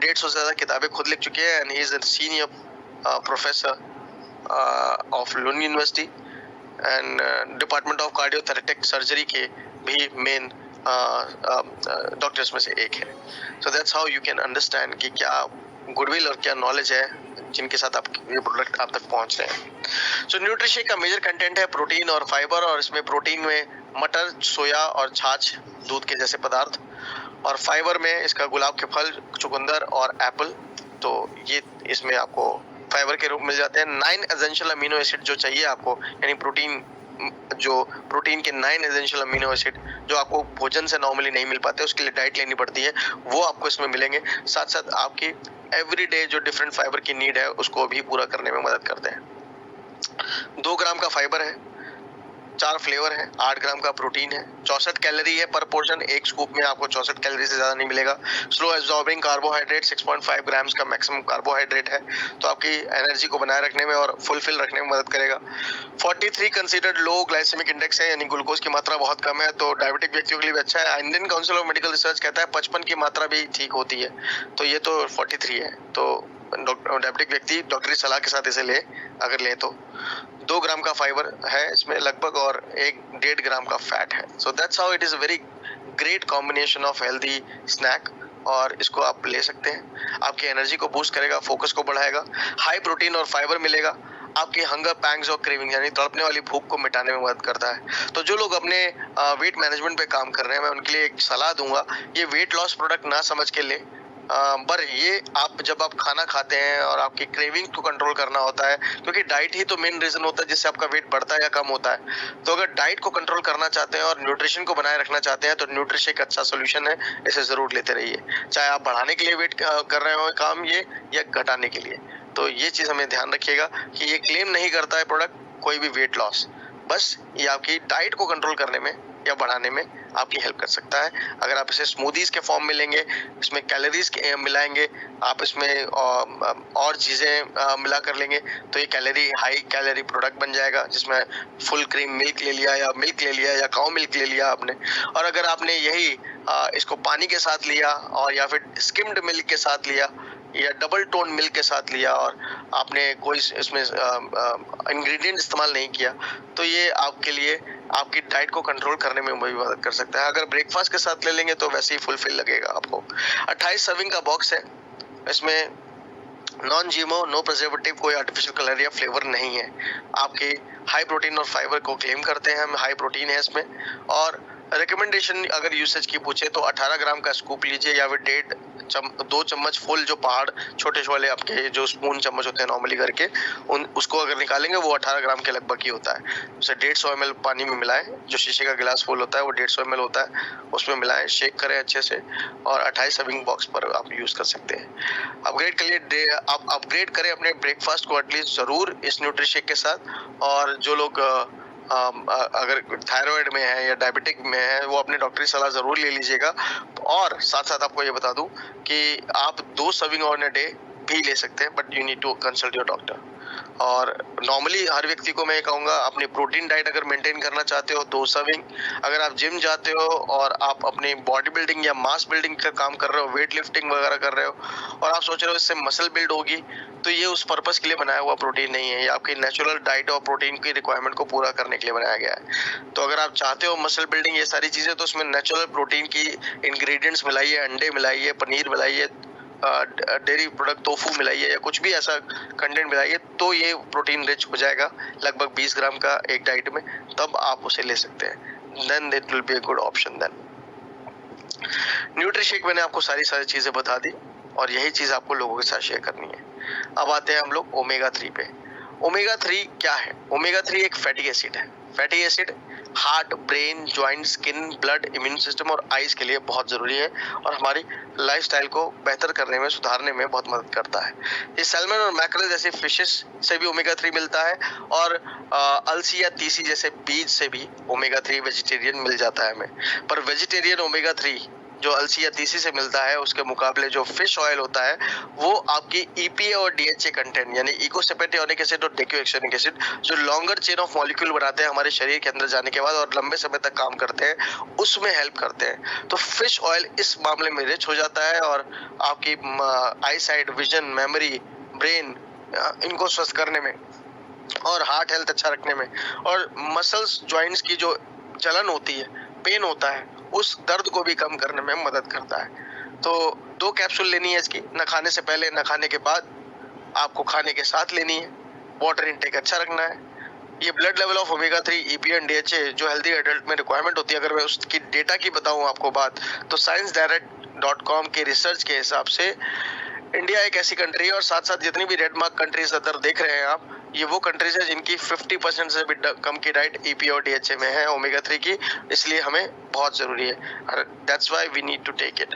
150 से ज्यादा किताबें खुद लिख चुके हैं and he is a senior professor of Lund University and department of cardiothoracic surgery के भी मेन डॉक्टर्स में से एक है। So that's how you can understand कि क्या गुडविल और क्या नॉलेज है जिनके साथ आप ये प्रोडक्ट आप तक पहुंच रहे हैं। सो न्यूट्रिशेक का मेजर कंटेंट है प्रोटीन और फाइबर, और इसमें प्रोटीन में मटर, सोया और छाछ, दूध के जैसे पदार्थ, और फाइबर में इसका गुलाब के फल, चुकंदर और एप्पल। तो ये इसमें आपको फाइबर के रूप मिल जाते हैं। 9 एसेंशियल अमीनो एसिड जो चाहिए आपको, यानी प्रोटीन के 9 एसेंशियल अमीनो एसिड जो आपको भोजन से नॉर्मली नहीं मिल पाते, उसके लिए डाइट लेनी पड़ती है, वो आपको इसमें मिलेंगे। साथ साथ आपकी एवरीडे जो डिफरेंट फाइबर की नीड है उसको भी पूरा करने में मदद करते हैं। 2 ग्राम का फाइबर है, 4 फ्लेवर है, 8 ग्राम का प्रोटीन है, 64 कैलोरी है पर पोर्शन। एक स्कूप में आपको 64 कैलोरी से ज्यादा नहीं मिलेगा। स्लो एब्जॉर्बिंग कार्बोहाइड्रेट 6.5 ग्राम्स का मैक्सिमम कार्बोहाइड्रेट है, तो आपकी एनर्जी को बनाए रखने में और फुलफिल रखने में मदद करेगा। 43 कंसीडर्ड लो ग्लाइसेमिक इंडेक्स है, यानी ग्लूकोज की मात्रा बहुत कम है, तो डायबिटिक व्यक्तियों के लिए भी अच्छा है। Indian council of medical research कहता है 55 की मात्रा भी ठीक होती है, तो ये तो 43 है, तो डायबिटिक व्यक्ति डॉक्टरी सलाह के साथ इसे ले, अगर ले तो। 2 ग्राम का फाइबर है इसमें लगभग, और 1.5 ग्राम का फैट है। So that's how it is a very great combination of healthy snack, और इसको आप ले सकते हैं। आपकी एनर्जी को बूस्ट करेगा, फोकस को बढ़ाएगा, हाई प्रोटीन और फाइबर मिलेगा, आपके हंगर पैंग्स और क्रेविंग यानी तड़पने वाली भूख को मिटाने में मदद करता है। तो जो लोग अपने वेट मैनेजमेंट पे काम कर रहे हैं, मैं उनके लिए एक सलाह दूंगा, ये वेट लॉस प्रोडक्ट ना समझ के ले, पर ये आप जब आप खाना खाते हैं और आपकी क्रेविंग को कंट्रोल करना होता है, क्योंकि डाइट ही तो मेन रीजन होता है जिससे आपका वेट बढ़ता है या कम होता है। तो अगर डाइट को कंट्रोल करना चाहते हैं और न्यूट्रिशन को बनाए रखना चाहते हैं तो न्यूट्रिशन एक अच्छा सोल्यूशन है, इसे जरूर लेते रहिए, चाहे आप बढ़ाने के लिए वेट कर रहे हो काम ये, या घटाने के लिए। तो ये चीज हमें ध्यान रखिएगा कि ये क्लेम नहीं करता है प्रोडक्ट कोई भी वेट लॉस, बस ये आपकी डाइट को कंट्रोल करने में या बढ़ाने में आपकी हेल्प कर सकता है। अगर आप इसे स्मूदीज के फॉर्म में लेंगे, इसमें कैलोरीज मिलाएंगे, आप इसमें और चीजें मिला कर लेंगे, तो ये हाई कैलोरी प्रोडक्ट बन जाएगा, जिसमें फुल क्रीम मिल्क ले लिया या मिल्क ले लिया या काऊ मिल्क ले लिया आपने। और अगर आपने यही इसको पानी के साथ लिया, और या फिर स्किम्ड मिल्क के साथ लिया, या डबल टोन मिल्क के साथ लिया, और आपने कोई इसमें इंग्रेडिएंट इस्तेमाल नहीं किया, तो ये आपके लिए आपकी डाइट को कंट्रोल करने में भी मदद कर सकता है। अगर ब्रेकफास्ट के साथ ले लेंगे तो वैसे ही फुलफिल लगेगा आपको। 28 सर्विंग का बॉक्स है, इसमें नॉन जीएमओ, नो प्रिजर्वेटिव, कोई आर्टिफिशियल कलर या फ्लेवर नहीं है। आपके हाई प्रोटीन और फाइबर को क्लेम करते हैं हम, हाई प्रोटीन है इसमें। और रिकमेंडेशन अगर यूसेज की पूछे तो 18 ग्राम का स्कूप लीजिए, या फिर 2 चम्मच फुल, जो पहाड़ छोटे वाले आपके जो स्पून चम्मच होते हैं नॉर्मली घर के, उसको अगर निकालेंगे वो 18 ग्राम के लगभग ही होता है। उसे 150 ml पानी में मिलाएं, जो शीशे का गिलास फुल होता है वो 150 ml होता है, उसमें मिलाएं, शेक करें अच्छे से, और 28 सर्विंग बॉक्स पर आप यूज कर सकते हैं। आप अपग्रेड करें अपने ब्रेकफास्ट को एटलीस्ट जरूर इस न्यूट्रिशेक के साथ। और जो लोग अगर थायराइड में है या डायबिटिक में है, वो अपनी डॉक्टरी सलाह जरूर ले लीजिएगा। और साथ साथ आपको ये बता दूं कि आप 2 सर्विंग ऑन अ डे भी ले सकते हैं, but you need to consult your doctor. और नॉर्मली हर व्यक्ति को मैं कहूँगा, अपनी प्रोटीन डाइट अगर मेंटेन करना चाहते हो 2 सर्विंग, अगर आप जिम जाते हो और आप अपनी बॉडी बिल्डिंग या मास बिल्डिंग का काम कर रहे हो, वेट लिफ्टिंग वगैरह कर रहे हो, और आप सोच रहे हो इससे मसल बिल्ड होगी, तो ये उस पर्पस के लिए बनाया हुआ प्रोटीन नहीं है, ये आपकी नेचुरल डाइट और प्रोटीन की रिक्वायरमेंट को पूरा करने के लिए बनाया गया है। तो अगर आप चाहते हो मसल बिल्डिंग ये सारी चीजें, तो उसमें नेचुरल प्रोटीन की इंग्रेडिएंट्स मिलाइए, अंडे मिलाइए, पनीर मिलाइए, डेयरी प्रोडक्ट टोफू मिलाइए, या कुछ भी ऐसा कंटेंट मिलाइए, तो ये प्रोटीन रिच हो जाएगा लगभग 20 ग्राम का एक डाइट में, तब आप उसे ले सकते हैं। Then it will be a good option. Then Nutrishake मैंने आपको सारी चीजें बता दी, और यही चीज आपको लोगों के साथ शेयर करनी है। अब आते हैं हम लोग ओमेगा 3 पे। ओमेगा 3 क्या है? ओमेगा 3 एक फैटी एसिड है। Fatty acid heart, brain, joint, skin, blood, immune system और आइज के लिए बहुत जरूरी है, और हमारी लाइफस्टाइल को बेहतर करने में, सुधारने में बहुत मदद करता है। ये सैल्मन और मैकरेल जैसे फिशेस से भी ओमेगा 3 मिलता है, और अलसी या तीसी जैसे बीज से भी ओमेगा 3 वेजिटेरियन मिल जाता है हमें। पर वेजिटेरियन ओमेगा 3 जो अलसी या तीसी से मिलता है उसके मुकाबले जो फिश ऑयल होता है वो आपकी ईपीए और डीएचए कंटेंट यानी इकोसेपेटिक एसिड और डेक्योएक्सेनिक एसिड जो लॉन्गर चेन ऑफ मॉलिक्यूल बनाते हैं हमारे शरीर के अंदर जाने के बाद और लंबे समय तक काम करते हैं, उसमें हेल्प करते हैं। तो फिश ऑयल इस मामले में रिच हो जाता है और आपकी आई साइट, विजन, मेमोरी, ब्रेन इनको स्वस्थ करने में और हार्ट हेल्थ अच्छा रखने में और मसल्स जॉइंट्स की जो जलन होती है, पेन होता है, उस दर्द को भी कम करने में मदद करता है। तो 2 कैप्सूल लेनी है इसकी, न खाने से पहले न खाने के बाद, आपको खाने के साथ लेनी है। वाटर इनटेक अच्छा रखना है। ये blood level of omega 3 EPA and DHA जो हेल्दी एडल्ट में रिक्वायरमेंट होती है, अगर मैं उसकी डेटा की बताऊं आपको बात, तो ScienceDirect.com के रिसर्च के हिसाब से इंडिया एक ऐसी कंट्री है और साथ साथ जितनी भी रेड मार्क कंट्रीज अदर देख रहे हैं आप, ये वो कंट्रीज है जिनकी 50% से भी कम की डाइट ईपीए और डीएचए में है ओमेगा 3 की, इसलिए हमें बहुत जरूरी है। That's why we need to take it.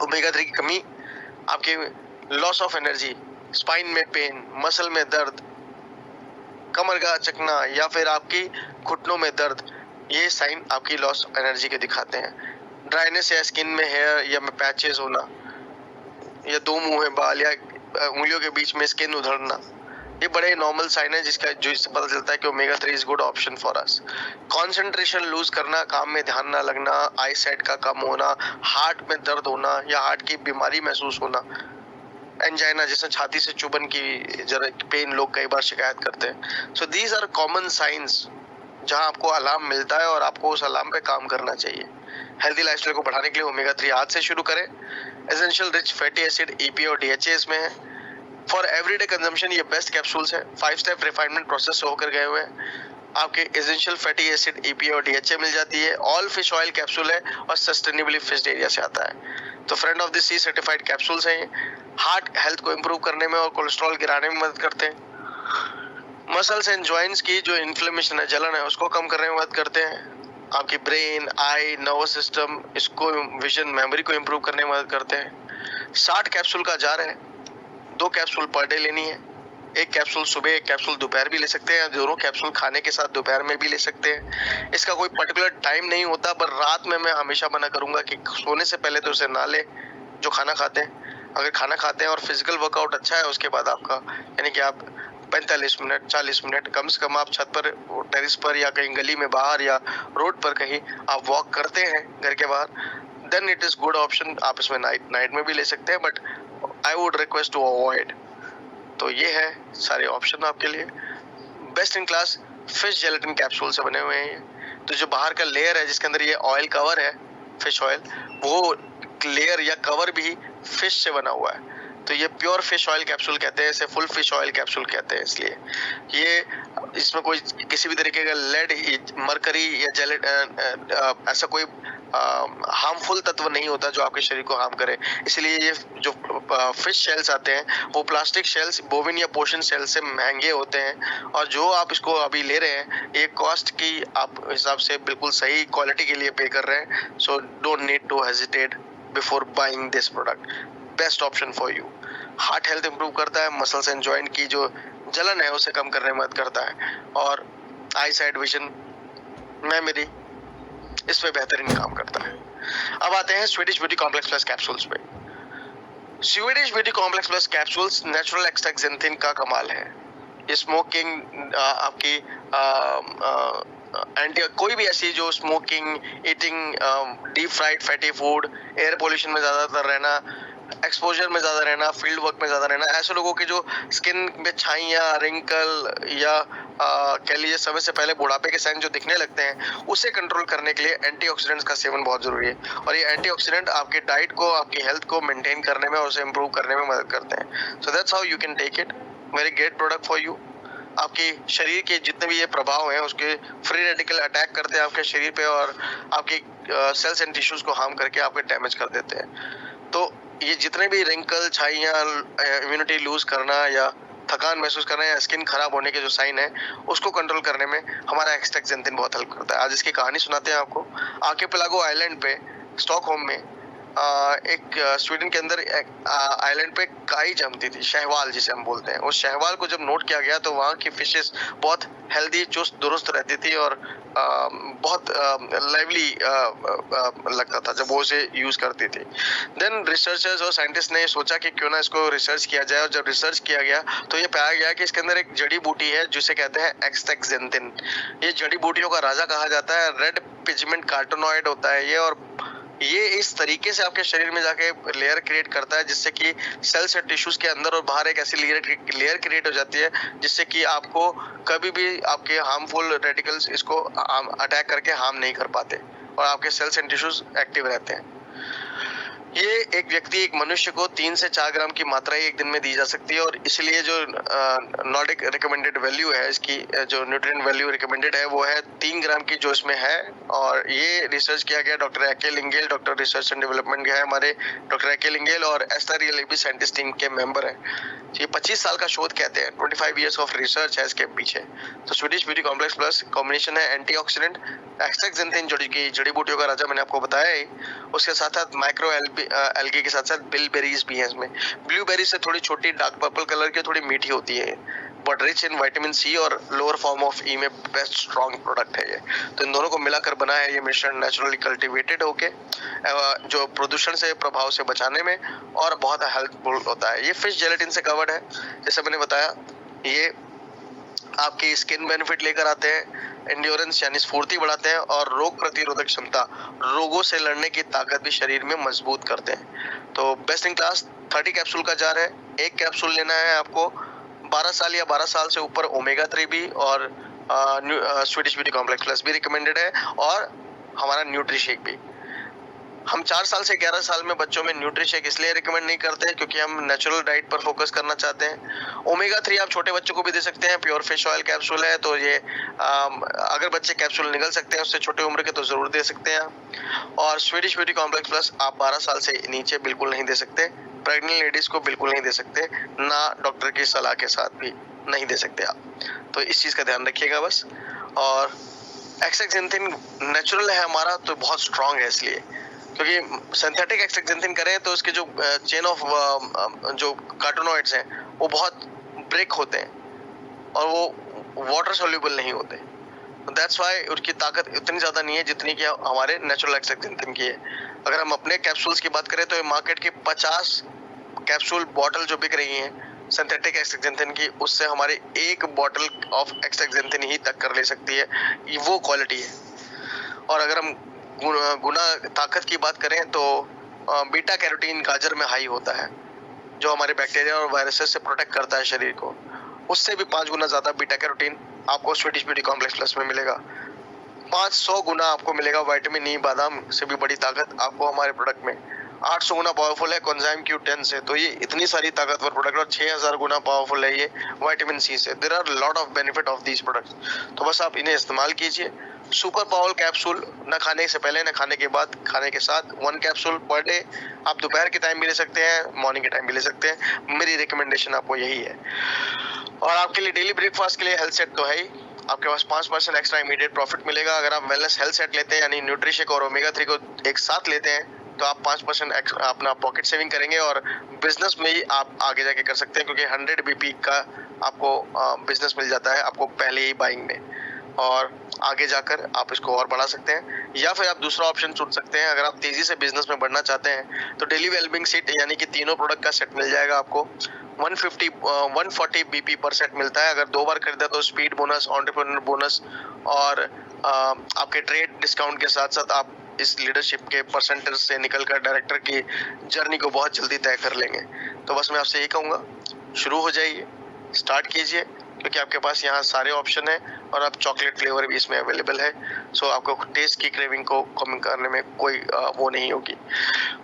Omega 3 की कमी आपके लॉस ऑफ एनर्जी, स्पाइन में पेन, मसल में दर्द, कमर का चकना या फिर आपकी घुटनों में दर्द, ये साइन आपकी लॉस एनर्जी के दिखाते हैं। ड्राइनेस या स्किन में हेयर या में पैचेस होना या 2 मुंह बाल या उंगलियों के बीच में स्किन उधड़ना, ये बड़े नॉर्मल साइन है जिससे पता चलता है कि omega 3 is good option for us. Concentration lose करना, काम में ध्यान ना लगना, आई साइट का कम होना, हार्ट में दर्द होना या हार्ट की बीमारी महसूस होना, एंजाइना जैसे छाती से चुभन की जरा पेन लोग कई बार शिकायत करते हैं। So these are common signs जहां आपको अलार्म मिलता है और आपको उस अलार्म पे काम करना चाहिए। हेल्दी लाइफस्टाइल को बढ़ाने के लिए ओमेगा 3 आज से शुरू करें। Essential rich fatty acid, EPA और डीएचए इसमें है। फॉर एवरीडे कंजम्पशन ये बेस्ट कैप्सूल्स है। 5 स्टेप रिफाइनमेंट प्रोसेस से होकर गए हुए हैं। आपके एसेंशियल फैटी एसिड, ईपीए और डीएचए मिल जाती है। ऑल फिश ऑयल कैप्सूल है और सस्टेनेबली फिश्ड एरिया से आता है। तो friend of the sea certified capsules हैं ये। हार्ट हेल्थ को इंप्रूव करने में और कोलेस्ट्रॉल गिराने में मदद करते हैं। मसल्स एंड जॉइंट्स की जो इन्फ्लेमेशन है, जलन है, उसको कम करने में मदद करते हैं। आपकी ब्रेन, आई, नर्वस सिस्टम, इसको विजन, मेमोरी को इंप्रूव करने में मदद करते हैं। 60 कैप्सूल का जार है। 2 कैप्सूल पर डे लेनी है। 1 कैप्सूल सुबह, 1 कैप्सूल दोपहर भी ले सकते हैं। दोनों कैप्सूल खाने के साथ दोपहर में भी ले सकते हैं। इसका कोई पर्टिकुलर टाइम नहीं होता, पर रात में मैं हमेशा मना करूंगा कि सोने से पहले तो उसे ना ले जो खाना खाते हैं। अगर खाना खाते हैं और फिजिकल वर्कआउट अच्छा है उसके बाद आपका, यानी कि आप 45 मिनट 40 मिनट कम से कम आप छत पर, टेरिस पर या कहीं गली में बाहर या रोड पर कहीं आप वॉक करते हैं घर के बाहर, then it is good option. आप इसमें नाइट में भी ले सकते हैं, but I would request to avoid. तो ये है सारे ऑप्शन आपके लिए। Best in class fish gelatin capsule से बने हुए हैं ये। तो जो बाहर का लेयर है जिसके अंदर ये ऑयल कवर है, फिश ऑयल, वो लेयर या कवर भी फिश से बना हुआ है। तो ये प्योर फिश ऑयल कैप्सूल कहते हैं, इसे फुल फिश ऑयल कैप्सूल कहते हैं। इसलिए ये, इसमें कोई किसी भी तरीके का लेड, मरकरी या जेलेट ऐसा कोई हार्मफुल तत्व नहीं होता जो आपके शरीर को हार्म करे। इसलिए ये जो फिश शेल्स आते हैं वो प्लास्टिक शेल्स, बोविन या पोर्शन शेल से महंगे होते हैं, और जो आप इसको अभी ले रहे हैं ये कॉस्ट की आप हिसाब से बिल्कुल सही क्वालिटी के लिए पे कर रहे हैं। So don't need to hesitate before buying this product. Best option for you. Heart health improve करता है, मसल्स एंड जॉइंट की जो जलन है उसे कम करने में मदद करता है, और आई साइट, विजन, मेमोरी, इस पे बेहतरीन काम करता है। अब आते हैं Swedish beauty complex plus capsules पे। Swedish beauty complex plus capsules natural extract xanthin का कमाल है। स्मोकिंग आपकी एंटी, कोई भी ऐसी जो smoking, eating deep fried fatty food, air pollution में ज़्यादातर रहना, एक्सपोजर में ज़्यादा रहना, फील्ड वर्क में ज़्यादा रहना, ऐसे लोगों की जो स्किन में छाइयाँ, रिंकल या कह लीजिए समय से पहले बुढ़ापे के साइन जो दिखने लगते हैं, उसे कंट्रोल करने के लिए एंटीऑक्सीडेंट्स का सेवन बहुत जरूरी है। और ये एंटीऑक्सीडेंट आपके डाइट को, आपकी हेल्थ को मेंटेन करने में और उसे इंप्रूव करने में मदद करते हैं। So that's how you can take it. Very great product for you. आपके शरीर के जितने भी ये प्रभाव हैं उसके फ्री रेडिकल अटैक करते हैं आपके शरीर पे और आपके सेल्स एंड टिश्यूज को हार्म करके आपके डैमेज कर देते हैं। तो ये जितने भी रिंकल, छाइयाँ, इम्यूनिटी लूज करना या थकान महसूस करना या स्किन खराब होने के जो साइन है उसको कंट्रोल करने में हमारा एक्सट्रैक्ट ज़ेंथिन बहुत हेल्प करता है। आज इसकी कहानी सुनाते हैं आपको। आर्किपेलागो आइलैंड पे, स्टॉकहोम में एक स्वीडन के अंदर एक आइलैंड पे काई जमती थी, शैवाल जिसे हम बोलते हैं। उस शैवाल को जब नोट किया गया तो वहाँ की फिशेस बहुत हेल्दी, चुस्त दुरुस्त रहती थी और बहुत लाइवली लगता था जब वो उसे यूज करती थी। देन रिसर्चर्स और साइंटिस्ट ने सोचा कि क्यों ना इसको रिसर्च किया जाए, और जब रिसर्च किया गया तो ये पाया गया कि इसके अंदर एक जड़ी बूटी है जिसे कहते हैं एक्सटेक्जेंथिन। ये जड़ी बूटियों का राजा कहा जाता है। रेड पिगमेंट कार्टोनॉइड होता है ये, और ये इस तरीके से आपके शरीर में जाके लेयर क्रिएट करता है जिससे कि सेल्स और टिश्यूज के अंदर और बाहर एक ऐसी लेयर क्रिएट हो जाती है जिससे कि आपको कभी भी आपके हार्मफुल रेडिकल्स इसको अटैक करके हार्म नहीं कर पाते और आपके सेल्स एंड टिश्यूज एक्टिव रहते हैं। ये एक व्यक्ति, एक मनुष्य को 3 से 4 ग्राम की मात्रा ही एक दिन में दी जा सकती है, और इसलिए जो नॉर्डिक रिकमेंडेड वैल्यू है, इसकी जो न्यूट्रिएंट वैल्यू रिकमेंडेड है वो है 3 ग्राम की जो इसमें है। और ये रिसर्च किया गया doctor A K Lingel, doctor research and development के है हमारे डॉक्टर एके लिंगेल, और एस्टर रियल भी साइंटिस्ट टीम के मेंबर है। ये 25 साल का शोध कहते हैं, 25 इयर्स ऑफ रिसर्च है इसके पीछे। तो Swedish beauty complex plus combination है एंटीऑक्सीडेंट, एक्सटेक्जेंथिन जड़ी बूटियों का राजा मैंने आपको बताया ही, उसके साथ साथ माइक्रो एल्गी के साथ साथ बिलबेरीज भी हैं इसमें। ब्लूबेरी से थोड़ी छोटी डार्क पर्पल कलर की, थोड़ी मीठी होती है, but rich in vitamin C और लोअर फॉर्म ऑफ ई में बेस्ट स्ट्रॉन्ग प्रोडक्ट है ये। तो इन दोनों को मिलाकर बना है ये मिश्रण, नेचुरली कल्टीवेटेड होके जो प्रदूषण से प्रभाव से बचाने में और बहुत हेल्पफुल होता है। ये फिश जेलेटिन से कवर्ड है, जैसे मैंने बताया। ये आपकी स्किन बेनिफिट लेकर आते हैं, एंड्योरेंस यानी स्फूर्ति बढ़ाते हैं, और रोग प्रतिरोधक क्षमता, रोगों से लड़ने की ताकत भी शरीर में मजबूत करते हैं। तो बेस्ट इन क्लास 30 कैप्सूल का जार है। एक कैप्सूल लेना है आपको। 12 साल या 12 साल से ऊपर ओमेगा 3 भी और स्वीडिश ब्यूटी कॉम्प्लेक्स प्लस भी रिकमेंडेड है, और हमारा न्यूट्री शेक भी। हम 4 साल से 11 साल में बच्चों में न्यूट्री शेक इसलिए रिकमेंड नहीं करते क्योंकि हम नेचुरल डाइट पर फोकस करना चाहते हैं। ओमेगा 3 आप छोटे बच्चों को भी दे सकते हैं, प्योर फिश ऑयल कैप्सूल है, तो ये अगर बच्चे कैप्सूल निगल सकते हैं उससे छोटे उम्र के तो जरूर दे सकते हैं। और स्वीडिश ब्यूटी कॉम्प्लेक्स प्लस आप 12 साल से नीचे बिल्कुल नहीं दे सकते, प्रेग्नेंट लेडीज को बिल्कुल नहीं दे सकते, ना डॉक्टर की सलाह के साथ भी नहीं दे सकते आप। तो इस चीज का ध्यान रखिएगा बस। और एक्सटेक्जेंथिन नेचुरल है हमारा तो बहुत स्ट्रांग है, इसलिए क्योंकि सिंथेटिक एक्सटेक्जेंथिन करें तो उसके जो चेन ऑफ जो कार्टोनॉइड्स हैं वो बहुत ब्रेक होते हैं और वो वाटर सोल्यूबल नहीं होते। दैट्स व्हाई उसकी ताकत इतनी ज्यादा नहीं है जितनी कि हमारे नेचुरल एक्सटेक्जेंथिन की है। अगर हम अपने कैप्सूल्स की बात करें तो मार्केट की 50 कैप्सूल बॉटल जो बिक रही हैं सिंथेटिक एक्सटेक्जेंथिन की, उससे हमारे एक बॉटल ऑफ एक्सटेक्जेंथिन ही तक कर ले सकती है, वो क्वालिटी है। और अगर हम गुना ताकत की बात करें तो बीटा कैरोटीन गाजर में हाई होता है, जो हमारे बैक्टीरिया और वायरसेस से प्रोटेक्ट करता है शरीर को। उससे भी 5 गुना ज्यादा बीटा कैरोटीन आपको स्वीडिश ब्यूटी कॉम्प्लेक्स प्लस में मिलेगा। 500 गुना आपको मिलेगा विटामिन ई, बादाम से भी बड़ी ताकत आपको हमारे प्रोडक्ट में। 800 गुना पावरफुल है कोएंजाइम Q10 से, तो ये इतनी सारी ताकतवर प्रोडक्ट, और 6000 गुना पावरफुल है ये विटामिन सी से। There are lot of benefit of these products, तो बस आप इन्हें इस्तेमाल कीजिए। सुपर पावर कैप्सूल न खाने से पहले, न खाने के बाद, खाने के साथ 1 कैप्सूल पर डे। आप दोपहर के टाइम भी ले सकते हैं, मॉर्निंग के टाइम भी ले सकते हैं। मेरी रिकमेंडेशन आपको यही है। और आपके लिए डेली ब्रेकफास्ट के लिए हेल्थ सेट तो है ही, आपके पास 5% एक्स्ट्रा इमीडिएट प्रॉफिट मिलेगा। अगर आप वेलनेस हेल्थ सेट लेते हैं यानी न्यूट्रिशेक और ओमेगा 3 को एक साथ लेते हैं तो आप 5% अपना पॉकेट सेविंग करेंगे, और बिजनेस में ही आप आगे जाके कर सकते हैं क्योंकि 100 BP का आपको बिजनेस मिल जाता है आपको पहले ही बाइंग में, और आगे जाकर आप इसको और बढ़ा सकते हैं। या फिर आप दूसरा ऑप्शन चुन सकते हैं, अगर आप तेजी से बिजनेस में बढ़ना चाहते हैं तो डेली वेलबिंग सेट यानी कि तीनों प्रोडक्ट का सेट मिल जाएगा आपको। 140 BP पर सेट मिलता है। अगर 2 बार खरीदा तो स्पीड बोनस, एंटरप्रेन्योर बोनस, और आपके ट्रेड डिस्काउंट के साथ साथ आप इस लीडरशिप के परसेंटेज से निकलकर डायरेक्टर की जर्नी को बहुत जल्दी तय कर लेंगे। तो बस मैं आपसे यही कहूँगा, शुरू हो जाइए, स्टार्ट कीजिए, क्योंकि आपके पास यहाँ सारे ऑप्शन हैं, और अब चॉकलेट फ्लेवर भी इसमें अवेलेबल है। सो आपको टेस्ट की क्रेविंग को कम करने में कोई वो नहीं होगी,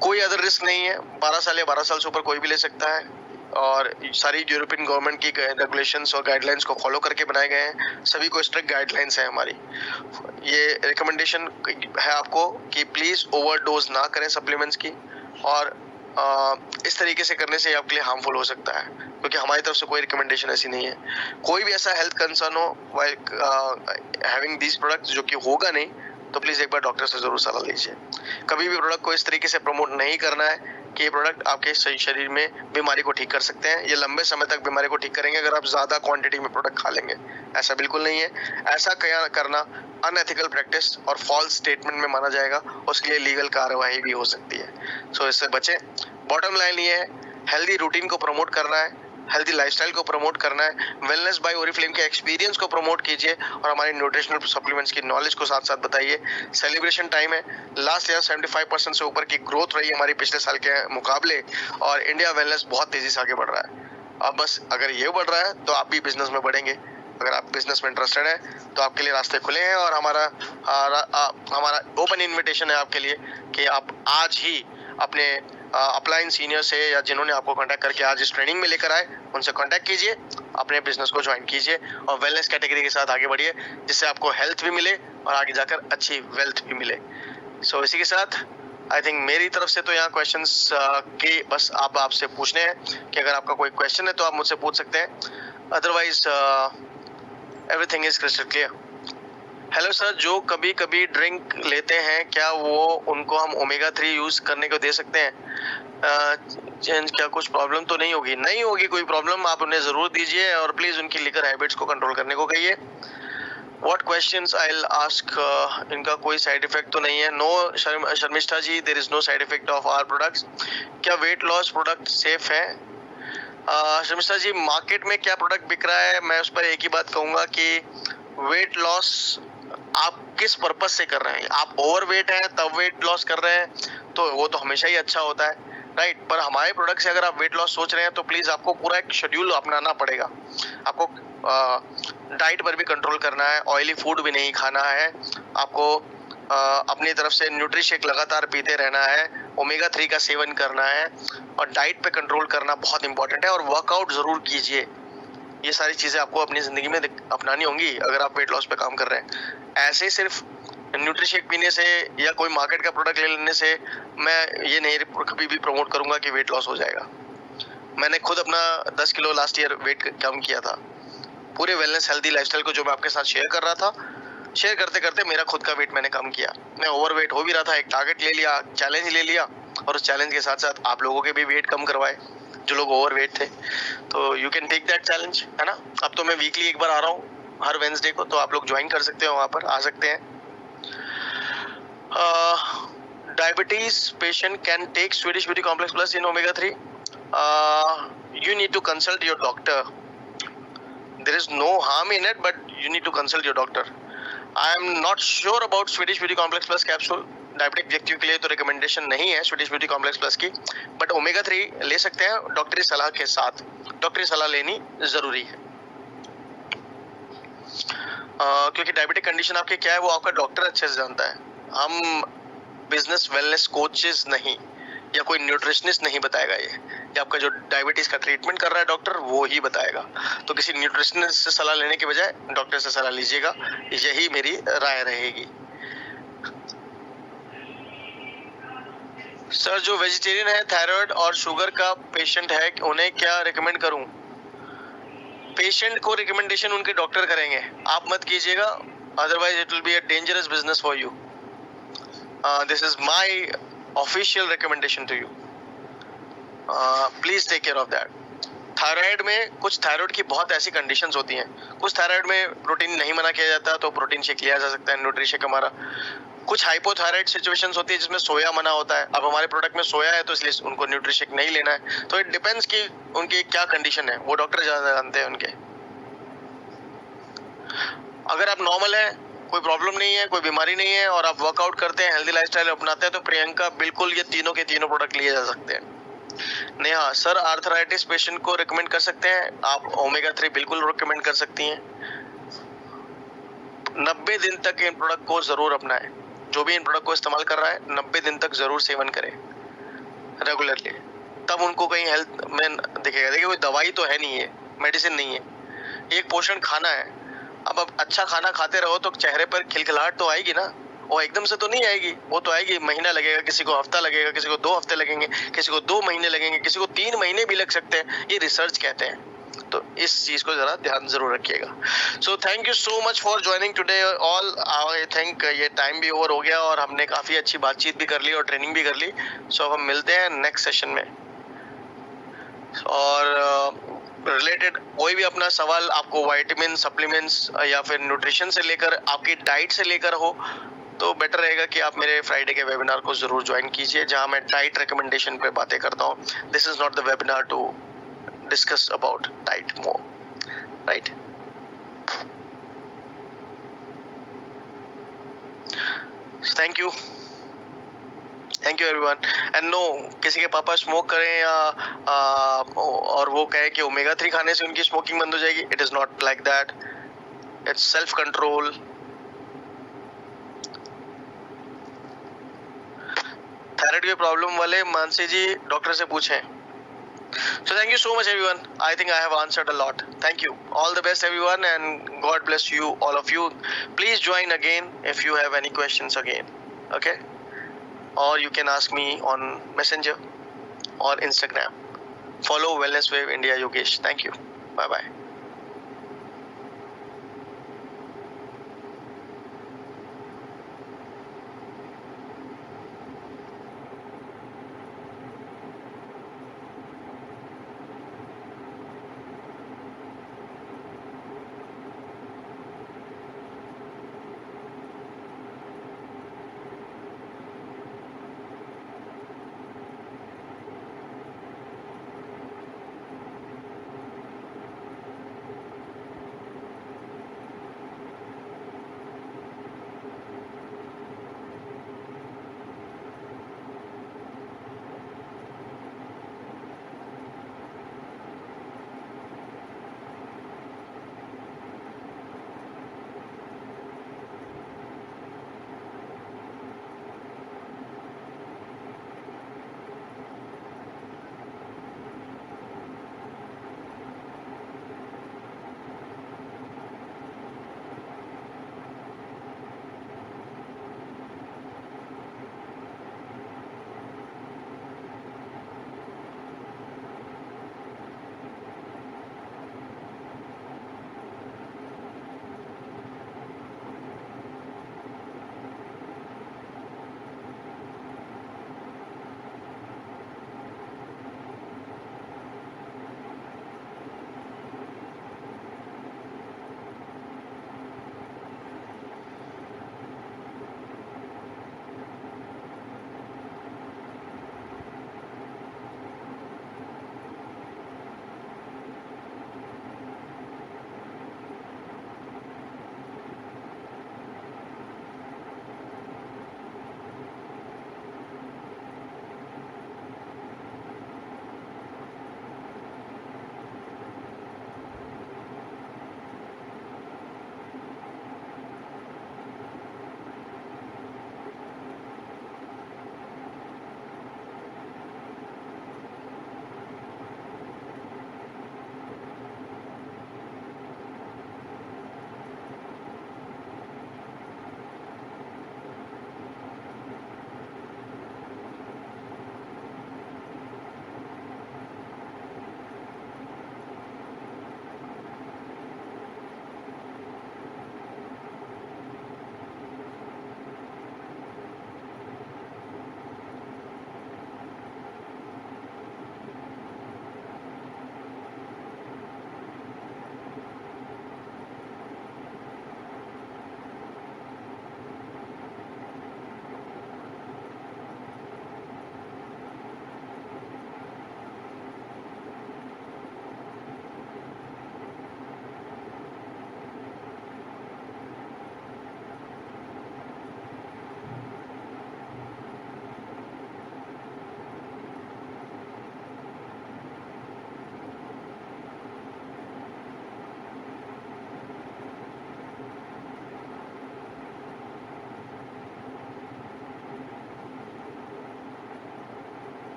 कोई अदर रिस्क नहीं है। 12 साल या 12 साल से ऊपर कोई भी ले सकता है, और सारी यूरोपियन गवर्नमेंट की रेगुलेशंस और गाइडलाइंस को फॉलो करके बनाए गए हैं। सभी को स्ट्रिक्ट गाइडलाइंस है हमारी। ये रिकमेंडेशन है आपको कि प्लीज ओवरडोज ना करें सप्लीमेंट्स की, और इस तरीके से करने से आपके लिए हार्मफुल हो सकता है, क्योंकि हमारी तरफ से कोई रिकमेंडेशन ऐसी नहीं है। कोई भी ऐसा हेल्थ कंसर्न हो व्हाइल हैविंग दीज प्रोडक्ट्स, जो कि होगा नहीं, तो प्लीज़ एक बार डॉक्टर से ज़रूर सलाह लीजिए। कभी भी प्रोडक्ट को इस तरीके से प्रमोट नहीं करना है कि ये प्रोडक्ट आपके शरीर में बीमारी को ठीक कर सकते हैं। ये लंबे समय तक बीमारी को ठीक करेंगे अगर आप ज़्यादा क्वांटिटी में प्रोडक्ट खा लेंगे। ऐसा बिल्कुल नहीं है। ऐसा क्या करना अनएथिकल प्रैक्टिस और फॉल्स स्टेटमेंट में माना जाएगा। उसके लिए लीगल कार्रवाई भी हो सकती है। सो इससे बचें। बॉटम लाइन ये है, हेल्दी रूटीन को प्रमोट करना है, हेल्दी लाइफस्टाइल को प्रमोट करना है, वेलनेस बाय ओरिफ्लेम के एक्सपीरियंस को प्रमोट कीजिए और हमारे न्यूट्रिशनल सप्लीमेंट्स की नॉलेज को साथ साथ बताइए। सेलिब्रेशन टाइम है। लास्ट ईयर 75% से ऊपर की ग्रोथ रही हमारी पिछले साल के मुकाबले और इंडिया वेलनेस बहुत तेजी से आगे बढ़ रहा है। अब बस अगर ये बढ़ रहा है तो आप भी बिजनेस में बढ़ेंगे। अगर आप बिजनेस में इंटरेस्टेड हैं तो आपके लिए रास्ते खुले हैं और हमारा ओपन इनविटेशन है आपके लिए कि आप आज ही अपने अपलाइन सीनियर से या जिन्होंने आपको कांटेक्ट करके आज इस ट्रेनिंग में लेकर आए उनसे कांटेक्ट कीजिए, अपने बिजनेस को ज्वाइन कीजिए और वेलनेस कैटेगरी के साथ आगे बढ़िए, जिससे आपको हेल्थ भी मिले और आगे जाकर अच्छी वेल्थ भी मिले। सो इसी के साथ आई थिंक मेरी तरफ से तो यहाँ क्वेश्चंस के बस आपसे पूछने हैं कि अगर आपका कोई क्वेश्चन है तो आप मुझसे पूछ सकते हैं, otherwise everything is crystal clear. Hello sir, जो कभी कभी ड्रिंक लेते हैं क्या वो उनको हम ओमेगा 3 यूज करने को दे सकते हैं? क्या कुछ प्रॉब्लम तो नहीं होगी? नहीं होगी कोई प्रॉब्लम, आप उन्हें जरूर दीजिए और प्लीज उनकी लिकर हैबिट्स को कंट्रोल करने को कहिए। What questions I'll ask? इनका कोई साइड इफेक्ट तो नहीं है। No Sharmishtha ji, there is no side effect of our products. क्या वेट लॉस प्रोडक्ट सेफ है? शर्मिष्ठा जी, मार्केट में क्या प्रोडक्ट बिक रहा है, मैं उस पर एक ही बात कहूंगा कि वेट लॉस आप किस पर्पस से कर रहे हैं। आप ओवरवेट हैं तब वेट लॉस कर रहे हैं तो वो तो हमेशा ही अच्छा होता है, राइट। पर हमारे प्रोडक्ट से अगर आप वेट लॉस सोच रहे हैं तो प्लीज आपको पूरा एक शेड्यूल अपनाना पड़ेगा। आपको डाइट पर भी कंट्रोल करना है, ऑयली फूड भी नहीं खाना है, आपको अपनी तरफ से न्यूट्रिशेक लगातार पीते रहना है, ओमेगा 3 का सेवन करना है और डाइट पे कंट्रोल करना बहुत इंपॉर्टेंट है और वर्कआउट जरूर कीजिए। ये सारी चीजें आपको अपनी जिंदगी में अपनानी होंगी अगर आप वेट लॉस पे काम कर रहे हैं। ऐसे सिर्फ न्यूट्रिशेक पीने से या कोई मार्केट का प्रोडक्ट ले लेने से मैं ये नहीं कभी भी प्रमोट करूंगा कि वेट लॉस हो जाएगा। मैंने खुद अपना 10 किलो लास्ट ईयर वेट कम किया था। पूरे वेलनेस हेल्दी लाइफस्टाइल को जो मैं आपके साथ शेयर कर रहा था, शेयर करते करते मेरा खुद का वेट मैंने कम किया। मैं ओवरवेट हो भी रहा था, एक टारगेट ले लिया, चैलेंज ले लिया और उस चैलेंज के साथ साथ आप लोगों के भी वेट कम करवाए जो लोग ओवरवेट थे। तो you can take that challenge, है ना। अब तो मैं वीकली एक बार आ रहा हूँ हर वेंसडे को, तो आप लोग ज्वाइन कर सकते हो, वहां पर आ सकते हैं। Diabetes patient can take Swedish beauty complex plus in omega 3। You need to consult your doctor. There is no harm in it, but you need to consult your doctor. I am not sure about Swedish Beauty Complex Plus capsule. Diabetic व्यक्तियों के लिए तो recommendation नहीं है Swedish beauty complex plus की, but omega 3 ले सकते हैं डॉक्टरी सलाह के साथ। डॉक्टरी सलाह लेनी जरूरी है क्योंकि डायबिटिक कंडीशन आपके क्या है वो आपका डॉक्टर अच्छे से जानता है। हम बिजनेस वेलनेस कोचेस नहीं या कोई न्यूट्रिशनिस्ट नहीं बताएगा। ये आपका जो डायबिटीज का ट्रीटमेंट कर रहा है डॉक्टर वो ही बताएगा। तो किसी न्यूट्रिशनिस्ट से सलाह लेने के बजाय डॉक्टर से सलाह लीजिएगा, यही मेरी राय रहेगी। सर, जो वेजिटेरियन है, थायराइड और शुगर का पेशेंट है, उन्हें क्या रिकमेंड करूं? पेशेंट को रिकमेंडेशन उनके डॉक्टर करेंगे, आप मत कीजिएगा, otherwise it will be a dangerous business for you. This is my official recommendation to you. Please take care of that. Thyroid में कुछ थायराइड की बहुत ऐसी कंडीशंस होती हैं, कुछ थायराइड में प्रोटीन नहीं मना किया जाता तो प्रोटीन शेक लिया जा सकता है, न्यूट्रिशेक हमारा। कुछ हाइपोथायराइड सिचुएशंस होती है जिसमें सोया मना होता है। अब हमारे प्रोडक्ट में सोया है तो इसलिए उनको न्यूट्रिशेक नहीं लेना है। तो इट डिपेंड्स कि उनकी क्या कंडीशन है, वो डॉक्टर ज्यादा जानते हैं उनके। अगर आप नॉर्मल है, कोई प्रॉब्लम नहीं है, कोई बीमारी नहीं है और आप वर्कआउट करते हैं, हेल्दी लाइफस्टाइल अपनाते हैं तो प्रियंका बिल्कुल ये तीनों के तीनों प्रोडक्ट लिए जा सकते हैं। नेहा, सर आर्थराइटिस पेशेंट को रिकमेंड कर सकते हैं? आप ओमेगा 3 बिल्कुल रिकमेंड कर सकती हैं। 90 दिन तक इन प्रोडक्ट को जरूर अपनाएं। जो भी इन प्रोडक्ट को इस्तेमाल कर रहा है 90 दिन तक जरूर सेवन करें रेगुलरली, तब उनको कहीं हेल्थ में दिखेगा। देखिए कोई दवाई तो है नहीं है, मेडिसिन नहीं है, एक पोषण खाना है। अब अच्छा खाना खाते रहो तो चेहरे पर खिलखिलाहट तो आएगी ना, वो एकदम से तो नहीं आएगी, वो तो आएगी, महीना लगेगा, किसी को हफ्ता लगेगा, किसी को 2 हफ्ते लगेंगे, किसी को 2 महीने लगेंगे, किसी को 3 महीने भी लग सकते हैं। ये रिसर्च कहते हैं। तो इस चीज को जरा ध्यान जरूर रखिएगा। So thank you so much for joining today all. I think ये टाइम भी ओवर हो गया और हमने काफी अच्छी बातचीत भी कर ली और ट्रेनिंग भी कर ली। सो अब हम मिलते हैं नेक्स्ट सेशन में। और रिलेटेड कोई भी अपना सवाल आपको विटामिन सप्लीमेंट्स या फिर न्यूट्रिशन से लेकर आपकी डाइट से लेकर हो तो बेटर रहेगा कि आप मेरे फ्राइडे के वेबिनार को जरूर ज्वाइन कीजिए, जहां मैं डाइट रिकमेंडेशन पे बातें करता हूं। This is not the webinar to discuss about diet more, right? Thank you everyone. And no, किसी के पापा स्मोक करें या और वो कहे कि ओमेगा 3 खाने से उनकी स्मोकिंग बंद हो जाएगी, it is not like that. It's self control. Thyroid की प्रॉब्लम वाले मानसी जी डॉक्टर से पूछें। So thank you so much everyone. I think I have answered a lot. Thank you. All the best everyone and God bless you, all of you. Please join again if you have any questions again. Okay? Or you can ask me on Messenger or Instagram. Follow Wellness Wave India Yogesh. Thank you. Bye bye.